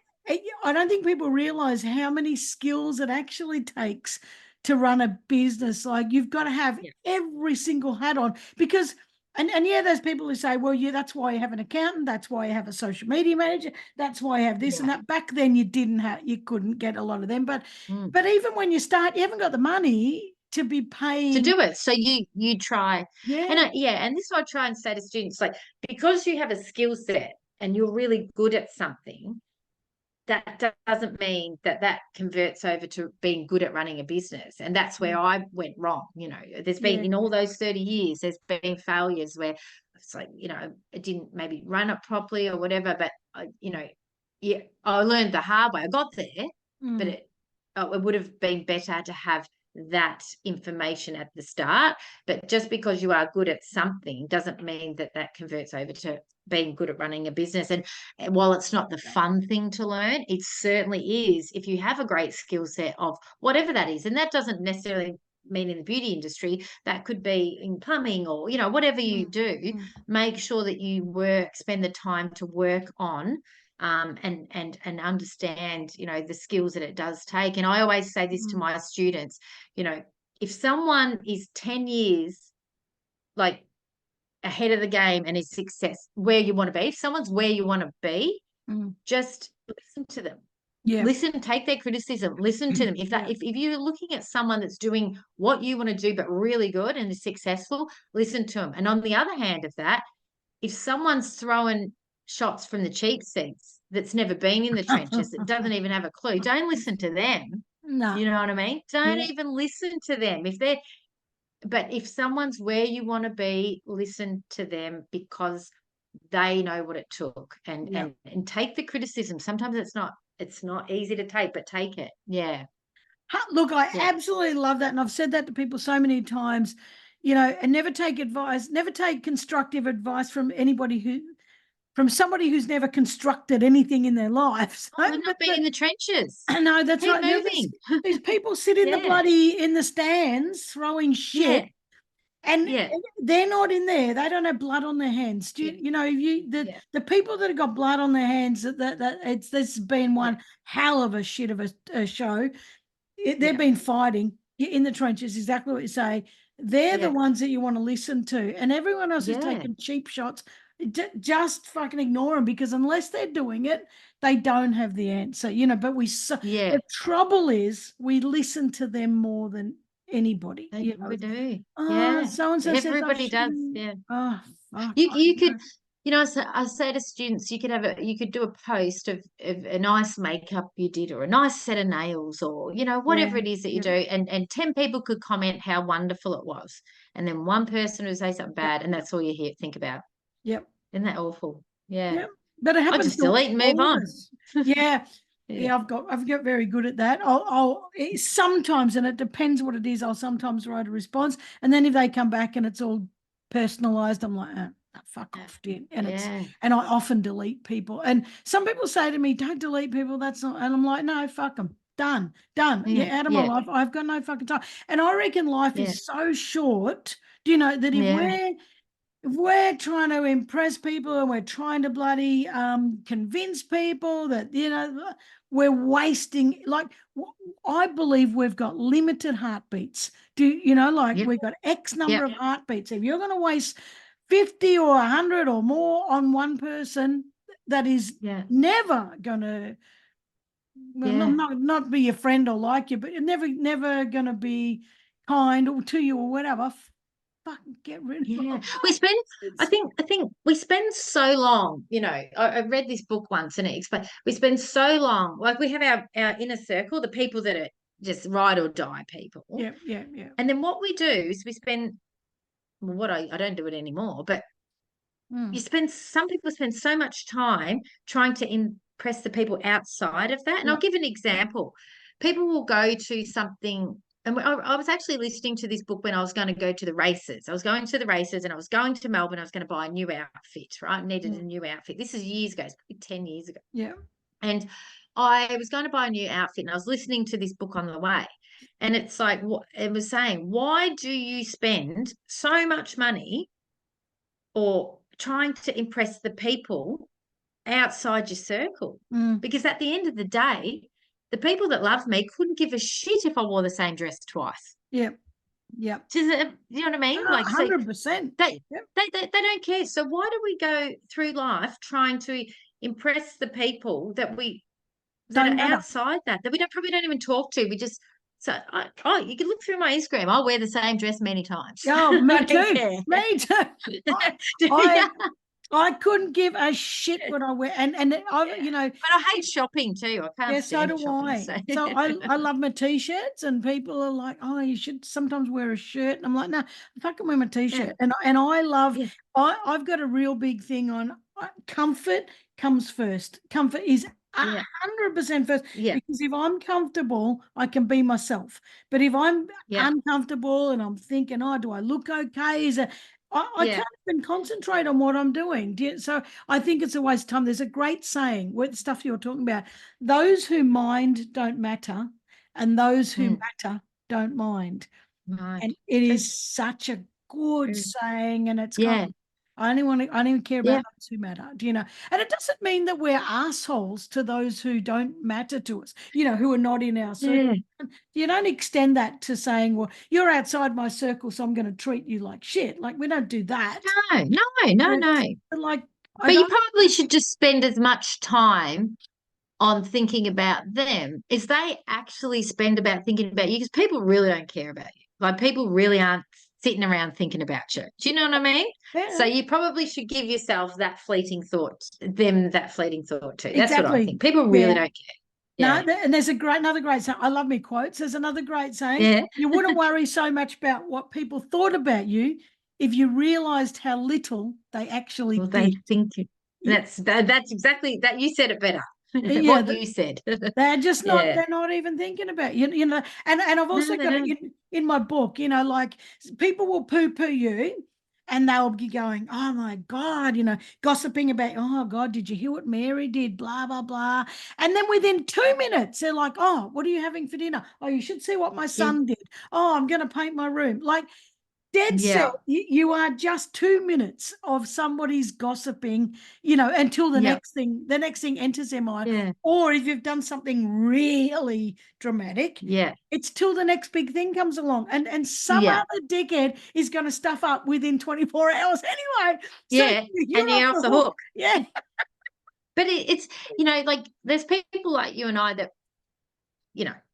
I don't think people realize how many skills it actually takes to run a business. Like you've got to have yeah, every single hat on because. And yeah, there's people who say, well, yeah, that's why you have an accountant, that's why you have a social media manager, that's why you have this and yeah. that. Back then, you couldn't get a lot of them, but Mm. even when you start, you haven't got the money to be To paying. do it. So you try, and Yeah. yeah, and this is what I try and say to students, like, because you have a skill set and you're really good at something, that doesn't mean that converts over to being good at running a business. And that's where I went wrong. There's been, Yeah. in all those 30 years, there's been failures where it's like, it didn't maybe run it properly or whatever, but yeah, I learned the hard way. I got there, but Mm, it would have been better to have that information at the start. But just because you are good at something doesn't mean that converts over to being good at running a business. And while it's not the fun thing to learn, it certainly is if you have a great skill set of whatever that is. And that doesn't necessarily mean in the beauty industry, that could be in plumbing or, whatever you mm, do. mm, Make sure that you spend the time to work on and understand, the skills that it does take. And I always say this to mm, my students, you know, if someone is 10 years, like ahead of the game and is success where you want to be, if someone's where you want to be, just listen to them. Yeah. Listen, take their criticism, listen to them. Yeah. If you're looking at someone that's doing what you want to do but really good and is successful, listen to them. And on the other hand of that, if someone's throwing shots from the cheap seats that's never been in the trenches, that doesn't even have a clue, don't listen to them. No. You know what I mean? Don't Yeah. even listen to them. But if someone's where you want to be, listen to them because they know what it took, and Yeah. take the criticism. Sometimes it's not easy to take, but take it. Yeah. Look, I Yeah. absolutely love that. And I've said that to people so many times, you know, and never take advice, never take constructive advice from from somebody who's never constructed anything in their lives. Oh, they've not been in the trenches. No, that's Keep right. moving. These people sit in the Yeah. in the stands throwing shit, Yeah. and Yeah. they're not in there. They don't have blood on their hands. Yeah. You know, if you Yeah. the people that have got blood on their hands, that it's this has been Yeah. one hell of a shit of a show. They've Yeah. been fighting in the trenches, exactly what you say. They're the Yeah. ones that you want to listen to, and everyone else who's Yeah. taking cheap shots, just fucking ignore them, because unless they're doing it, they don't have the answer, you know. But Yeah. the trouble is we listen to them more than anybody, They you know. probably do. Oh, Yeah. so and so says I Everybody does. shouldn't. Yeah. Oh, fuck. You could, I say to students, you could do a post of a nice makeup you did, or a nice set of nails, or Yeah, whatever it is that you yeah, do, and 10 people could comment how wonderful it was, and then one person would say something yep, bad, and that's all you think about. yep, Isn't that awful? Yeah. yep. But it I happens just to delete and move all of on. us. Yeah. Yeah. Yeah, I've got very good at that. Sometimes, and it depends what it is, I'll sometimes write a response, and then if they come back and it's all personalized, I'm like, fuck off, dude. Yeah. And I often delete people. And some people say to me, don't delete people, that's not, and I'm like, no, fuck them. Done, done. Yeah. Yeah, out of my Yeah. life. I've got no fucking time. And I reckon life Yeah. is so short, do you know, that Yeah. if we're trying to impress people and we're trying to bloody convince people that, you know, we're wasting, like, I believe we've got limited heartbeats. Like Yep. we've got X number Yep. of heartbeats. If you're going to waste 50 or 100 or more on one person, that is Yeah. never going to, well, Yeah. not be your friend or like you, but never going to be kind or to you or whatever. Fucking get rid of Yeah, them. we spend. I It's, think. I think we spend so long. I read this book once, and it explained we spend so long. Like we have our inner circle, the people that are just ride or die people, yeah, yeah, yeah. and then what we do is we spend. Well, I don't do it anymore, but Mm, some people spend so much time trying to impress the people outside of that. And I'll yeah, give an example. People will go to something, and I was actually listening to this book when I was going to go to the races. I was going to the races, and I was going to Melbourne. I was going to buy a new outfit, right? I needed a mm, new outfit. This is years ago, it's probably 10 years ago. yeah. And I was going to buy a new outfit, and I was listening to this book on the way. And it's like, it was saying, why do you spend so much money or trying to impress the people outside your circle? Mm, Because at the end of the day, the people that love me couldn't give a shit if I wore the same dress twice. yeah, yeah. You know what I mean? Like, so 100%. they, Yep. they don't care. So why do we go through life trying to impress the people that Don't are matter. outside that we probably don't even talk to? We just you can look through my Instagram. I wear the same dress many times. Oh, I me don't too. care. Me too. I, Yeah. I I couldn't give a shit what I wear. And I, Yeah. But I hate shopping too. I can't yeah, so stand do shopping. I. So So I love my t-shirts, and people are like, "Oh, you should sometimes wear a shirt." And I'm like, "No, I fucking wear my yeah, t-shirt." And I love. yeah, I've got a real big thing on comfort comes first. Comfort is yeah, 100% first, yeah, because if I'm comfortable, I can be myself. But if I'm yeah, uncomfortable and I'm thinking, "Oh, do I look okay?" I yeah, can't even concentrate on what I'm doing. So I think it's a waste of time. There's a great saying, with stuff you're talking about: those who mind don't matter, and those who mm, matter don't mind. right. And it True, is such a good true. saying, and it's kind Yeah, of, I only care Yeah. about those who matter, do you know? And it doesn't mean that we're assholes to those who don't matter to us, who are not in our circle. Yeah. You don't extend that to saying, well, you're outside my circle, so I'm going to treat you like shit. Like, we don't do that. No, no, no, no. But like, I But you don't. probably should just spend as much time on thinking about them as they actually spend about thinking about you, because people really don't care about you. Like, people really aren't sitting around thinking about you. Do you know what I mean? So Yeah, you probably should give yourself that fleeting thought, them that fleeting thought too. That's what I exactly. think. People really Yeah. don't care. No, Yeah. and there's another great saying. I love me quotes. There's another great saying. Yeah. You wouldn't worry so much about what people thought about you if you realized how little they actually Well, they did. think Y- that's exactly that. You said it better. Yeah, What you said. they're just not, Yeah. they're not even thinking about and I've No, also they got it don't. in my book, like people will poo-poo you and they'll be going, oh my God, gossiping about, oh God, did you hear what Mary did? Blah, blah, blah. And then within 2 minutes, they're like, oh, what are you having for dinner? Oh, you should see what my Yeah. son did. Oh, I'm going to paint my room. Like, dead set, Yeah. you are just 2 minutes of somebody's gossiping, until Yeah. the next thing enters their mind. Yeah. Or if you've done something really dramatic, Yeah. it's till the next big thing comes along. And some Yeah. other dickhead is going to stuff up within 24 hours anyway. So Yeah. And you're off you're off the the hook. hook. Yeah. But it's, like, there's people like you and I that,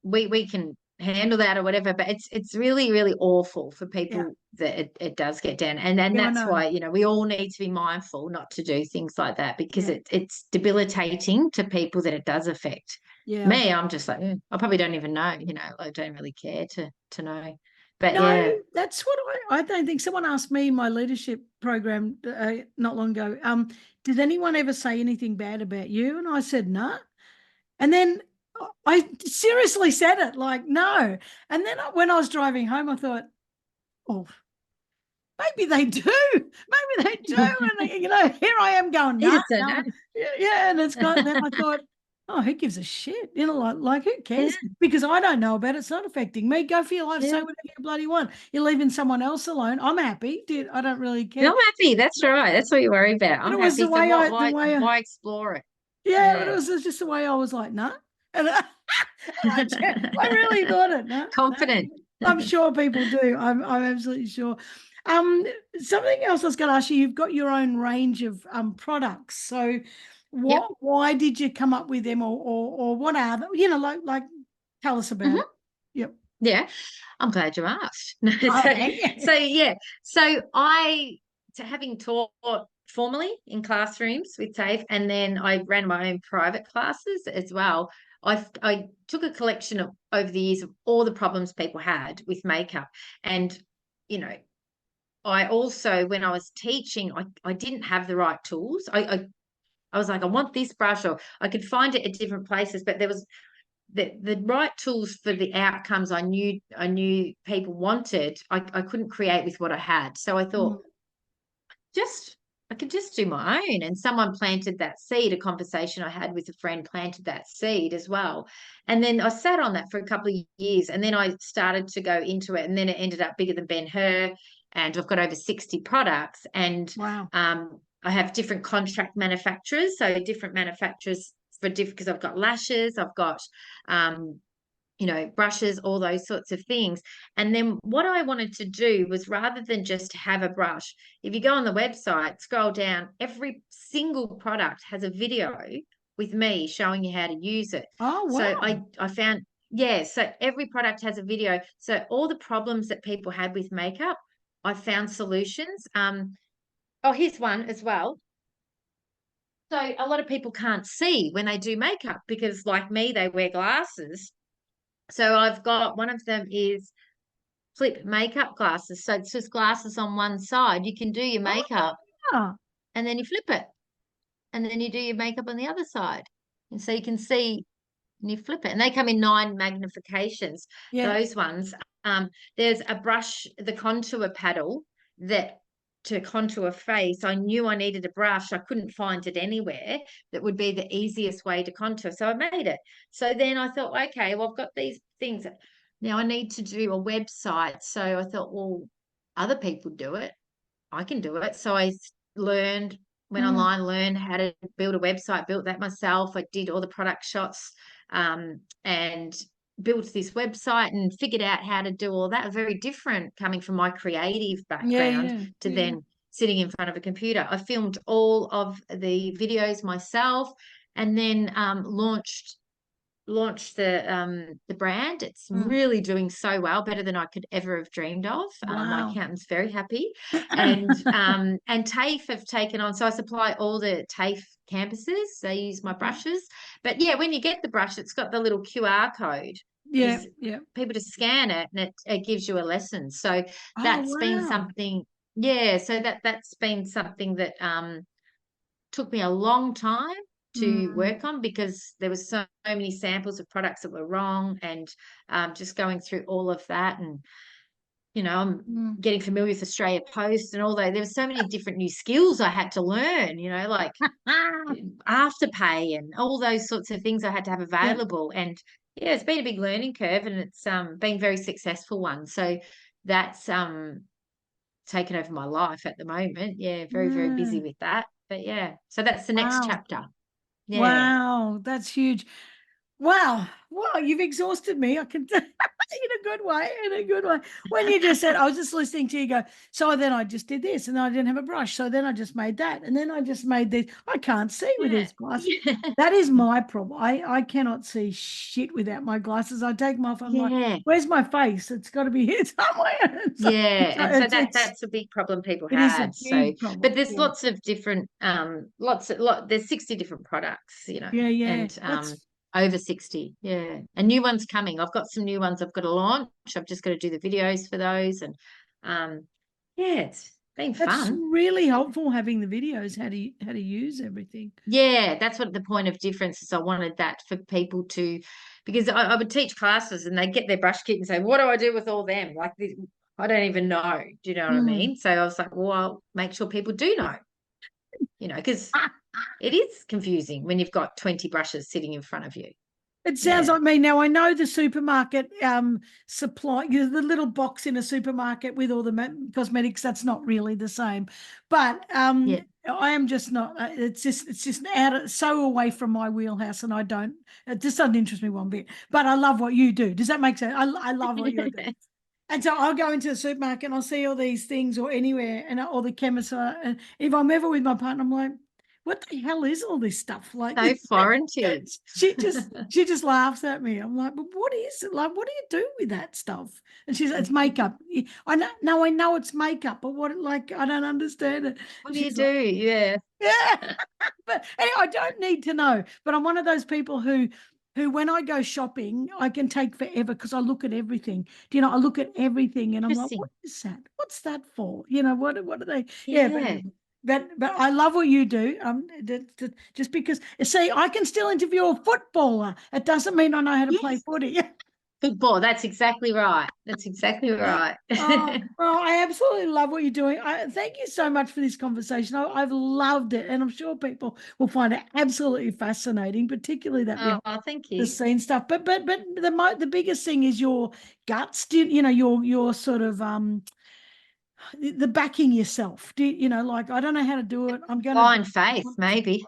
we can handle that or whatever, but it's really, really awful for Yeah. people that it does get down. And Yeah, I that's know. why, we all need to be mindful not to do things like that, because Yeah. it's debilitating to people that it does affect. Yeah. Me, I'm just like, I probably don't even know, I don't really care to know. But No, yeah. that's what I don't think. Someone asked me in my leadership program not long ago, did anyone ever say anything bad about you? And I said, no. And then I seriously said it, like, no. And then when I was driving home, I thought, oh, maybe they do. Maybe they do. And, here I am going, I no, just don't know. no. Yeah, yeah. And it's got, then I thought, oh, who gives a shit? Like who Yeah. cares? Because I don't know about it. It's not affecting me. Go for your life. Say Yeah. whatever you bloody want. You're leaving someone else alone. I'm happy. Dude, I don't really No, care. I'm happy. That's right. That's what you worry about. But I'm it was happy. the So way what? the Why? way Why explore it? yeah, but it Yeah. was just the way I was like, no. And I really thought it. No, no. Confident. I'm sure people do. I'm absolutely sure. Um, Something else I was going to ask you. You've got your own range of products. So, Yep. why did you come up with them, or what are they? Like tell us about Hmm. it. Yep. Yeah. I'm glad you asked. Oh, so, thank you. so yeah. So having taught formally in classrooms with TAFE, and then I ran my own private classes as well. I took a collection of over the years of all the problems people had with makeup, and you know I also, when I was teaching, I didn't have the right tools. I was like, I want this brush, or I could find it at different places, but there was the right tools for the outcomes I knew people wanted. I couldn't create with what I had. So I Mm. thought, just I could just do my own. And someone planted that seed. A conversation I had with a friend planted that seed as well. And then I sat on that for a couple of years, and then I started to go into it, and then it ended up bigger than Ben-Hur, and I've got over 60 products. And Wow. I have different contract manufacturers, so different manufacturers for different, because I've got lashes, I've got um, brushes, all those sorts of things. And then what I wanted to do was, rather than just have a brush, if you go on the website, scroll down, every single product has a video with me showing you how to use it. Oh, So wow. I found, yeah, so every product has a video. So all the problems that people had with makeup, I found solutions. Oh, here's one as well. So a lot of people can't see when they do makeup because, like me, they wear glasses. So I've got, one of them is flip makeup glasses. So it's just glasses on one side. You can do your makeup Oh, and then you flip it, and then you do your makeup on the other side. And so you can see, and you flip it. And they come in 9 magnifications, yeah. those ones. There's a brush, the contour paddle, that to contour face. I knew I needed a brush. I couldn't find it anywhere that would be the easiest way to contour. So I made it. So then I thought, okay, well, I've got these things. Now I need to do a website. So I thought, well, other people do it. I can do it. So I learned, went Mm. online, learned how to build a website, built that myself. I did all the product shots, and built this website and figured out how to do all that. Very different coming from my creative Yeah, background yeah, to yeah. then sitting in front of a computer. I filmed all of the videos myself, and then launched the brand. It's Mm. really doing so well, better than I could ever have dreamed of. My Wow. accountant's very happy, and TAFE have taken on. So I supply all the TAFE campuses. They use my Okay. brushes, but yeah, when you get the brush, it's got the little QR code. Yeah, Is yeah. people to scan it, and it gives you a lesson. So Oh, that's been wow. something. Yeah, so that's been something that took me a long time to Mm, work on, because there was so many samples of products that were wrong, and just going through all of that. And I'm mm. getting familiar with Australia Post, and although there were so many different new skills I had to learn, like Afterpay and all those sorts of things I had to have Yeah. available. And yeah, it's been a big learning curve, and it's been a very successful one. So that's taken over my life at the moment. Yeah, very, very busy Yeah. with that. But yeah, so that's the next Wow. chapter. Yeah. Wow. That's huge. Wow. Wow. You've exhausted me. I can tell in a good way, in a good way. When you just said, I was just listening to you go, so then I just did this and then I didn't have a brush. So then I just made that. And then I just made this. I can't see with Yeah. these glasses. That is my problem. I cannot see shit without my glasses. I take them off. I'm like, Yeah. where's my face? It's got to be here somewhere. So Yeah. And so it's that's a big problem people it is a had. So, big but problem. there's Yeah. lots of different there's 60 different products, Yeah, yeah. and That's over 60. Yeah. And new ones coming. I've got some new ones I've got to launch. I've just got to do the videos for those. And yeah, it's been that's fun. really helpful having the videos, how to use everything. Yeah, that's what the point of difference is. I wanted that for people to, because I would teach classes and they get their brush kit and say, "What do I do with all them?" Like, I don't even know. Do you know what I Mm. mean? So I was like, well, I'll make sure people do know, because it is confusing when you've got 20 brushes sitting in front of you. It sounds Yeah. like me. Now I know the supermarket supply, the little box in a supermarket with all the cosmetics. That's not really the same, but Yeah. I am just not. It's just out so away from my wheelhouse, and I don't. It just doesn't interest me one bit. But I love what you do. Does that make sense? I love what you're doing. And so I'll go into the supermarket and I'll see all these things or anywhere and all the chemists and if I'm ever with my partner, I'm like, what the hell is all this stuff? Like So foreign to you. she just laughs at me. I'm like, but what is it? Like, what do you do with that stuff? And she's like, it's makeup. I know it's makeup, but what like I don't understand it. What do you She's do? like, Yeah. yeah. But anyway, I don't need to know. But I'm one of those people who when I go shopping, I can take forever because I look at everything. Do you know, I look at everything and I'm like, what Interesting. is that? What's that for? What are they? Yeah, but Yeah. anyway. But I love what you do. Just because see, I can still interview a footballer. It doesn't mean I know how to play Yes. footy. Football. That's exactly right. That's exactly right. Oh, I absolutely love what you're doing. Thank you so much for this conversation. I've loved it, and I'm sure people will find it absolutely fascinating, particularly that Oh, behind thank the you. scenes stuff. But the biggest thing is your guts. Your sort of the backing yourself. Like I don't know how to do it. I'm going to do Blind it. faith, maybe.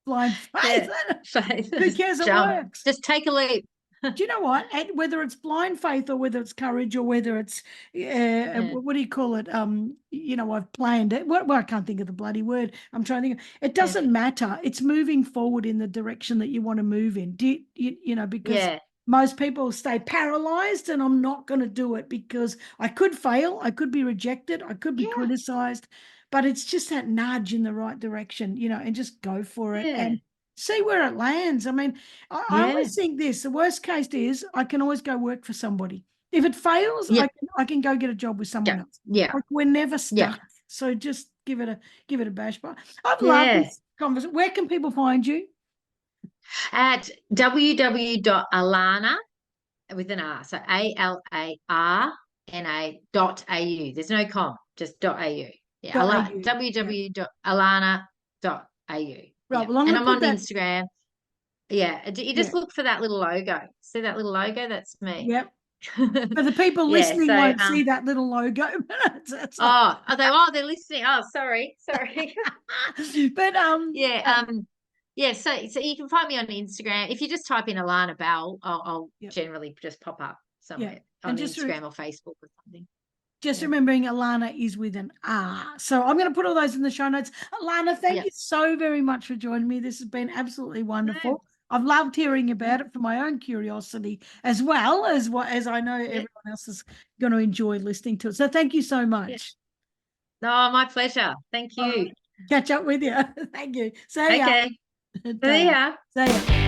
Blind faith. Yeah. Faith. Who Just cares? It jump. works. Just take a leap. Do you know what? And whether it's blind faith or whether it's courage or whether it's Yeah. what do you call it? I've planned it. Well, I can't think of the bloody word. I'm trying to think. It Yeah. doesn't matter. It's moving forward in the direction that you want to move in. Because Yeah. most people stay paralyzed, and I'm not going to do it because I could fail, I could be rejected, I could be Yeah. criticized, but it's just that nudge in the right direction, and just go for it Yeah. and see where it lands. I mean, I Yeah. always think this: the worst case is I can always go work for somebody. If it fails, Yeah. I can go get a job with Yeah. someone else. Yeah. Like we're never Yeah. stuck. So just give it a bash. But I've loved Yeah. this conversation. Where can people find you? At www.alarna with an R. So alarna.au. There's no com, just .au. Yeah. .au. Yeah. www.alarna.au. Right. Yeah. Well, I'm And going to I'm put on that. Instagram. Yeah. You Yeah. just look for that little logo. See that little logo? That's me. Yep. But the people Yeah. listening So won't see that little logo. they're listening. Oh, sorry. But Yeah. Yeah. So you can find me on Instagram. If you just type in Alarna Bell, I'll yeah, generally just pop up yeah. somewhere And on Instagram or Facebook or something. just Yeah. remembering Alarna is with an R. So I'm going to put all those in the show notes. Alarna, thank Yeah. you so very much for joining me. This has been absolutely No, wonderful. I've loved hearing no, about it for my own curiosity as well as what as I know yeah. everyone else is going to enjoy listening to it. So thank you so Yeah. much. No, my pleasure. Thank All you. right. Catch up with you. Thank you. See ya. Okay. See Ta-ra. ya. See ya.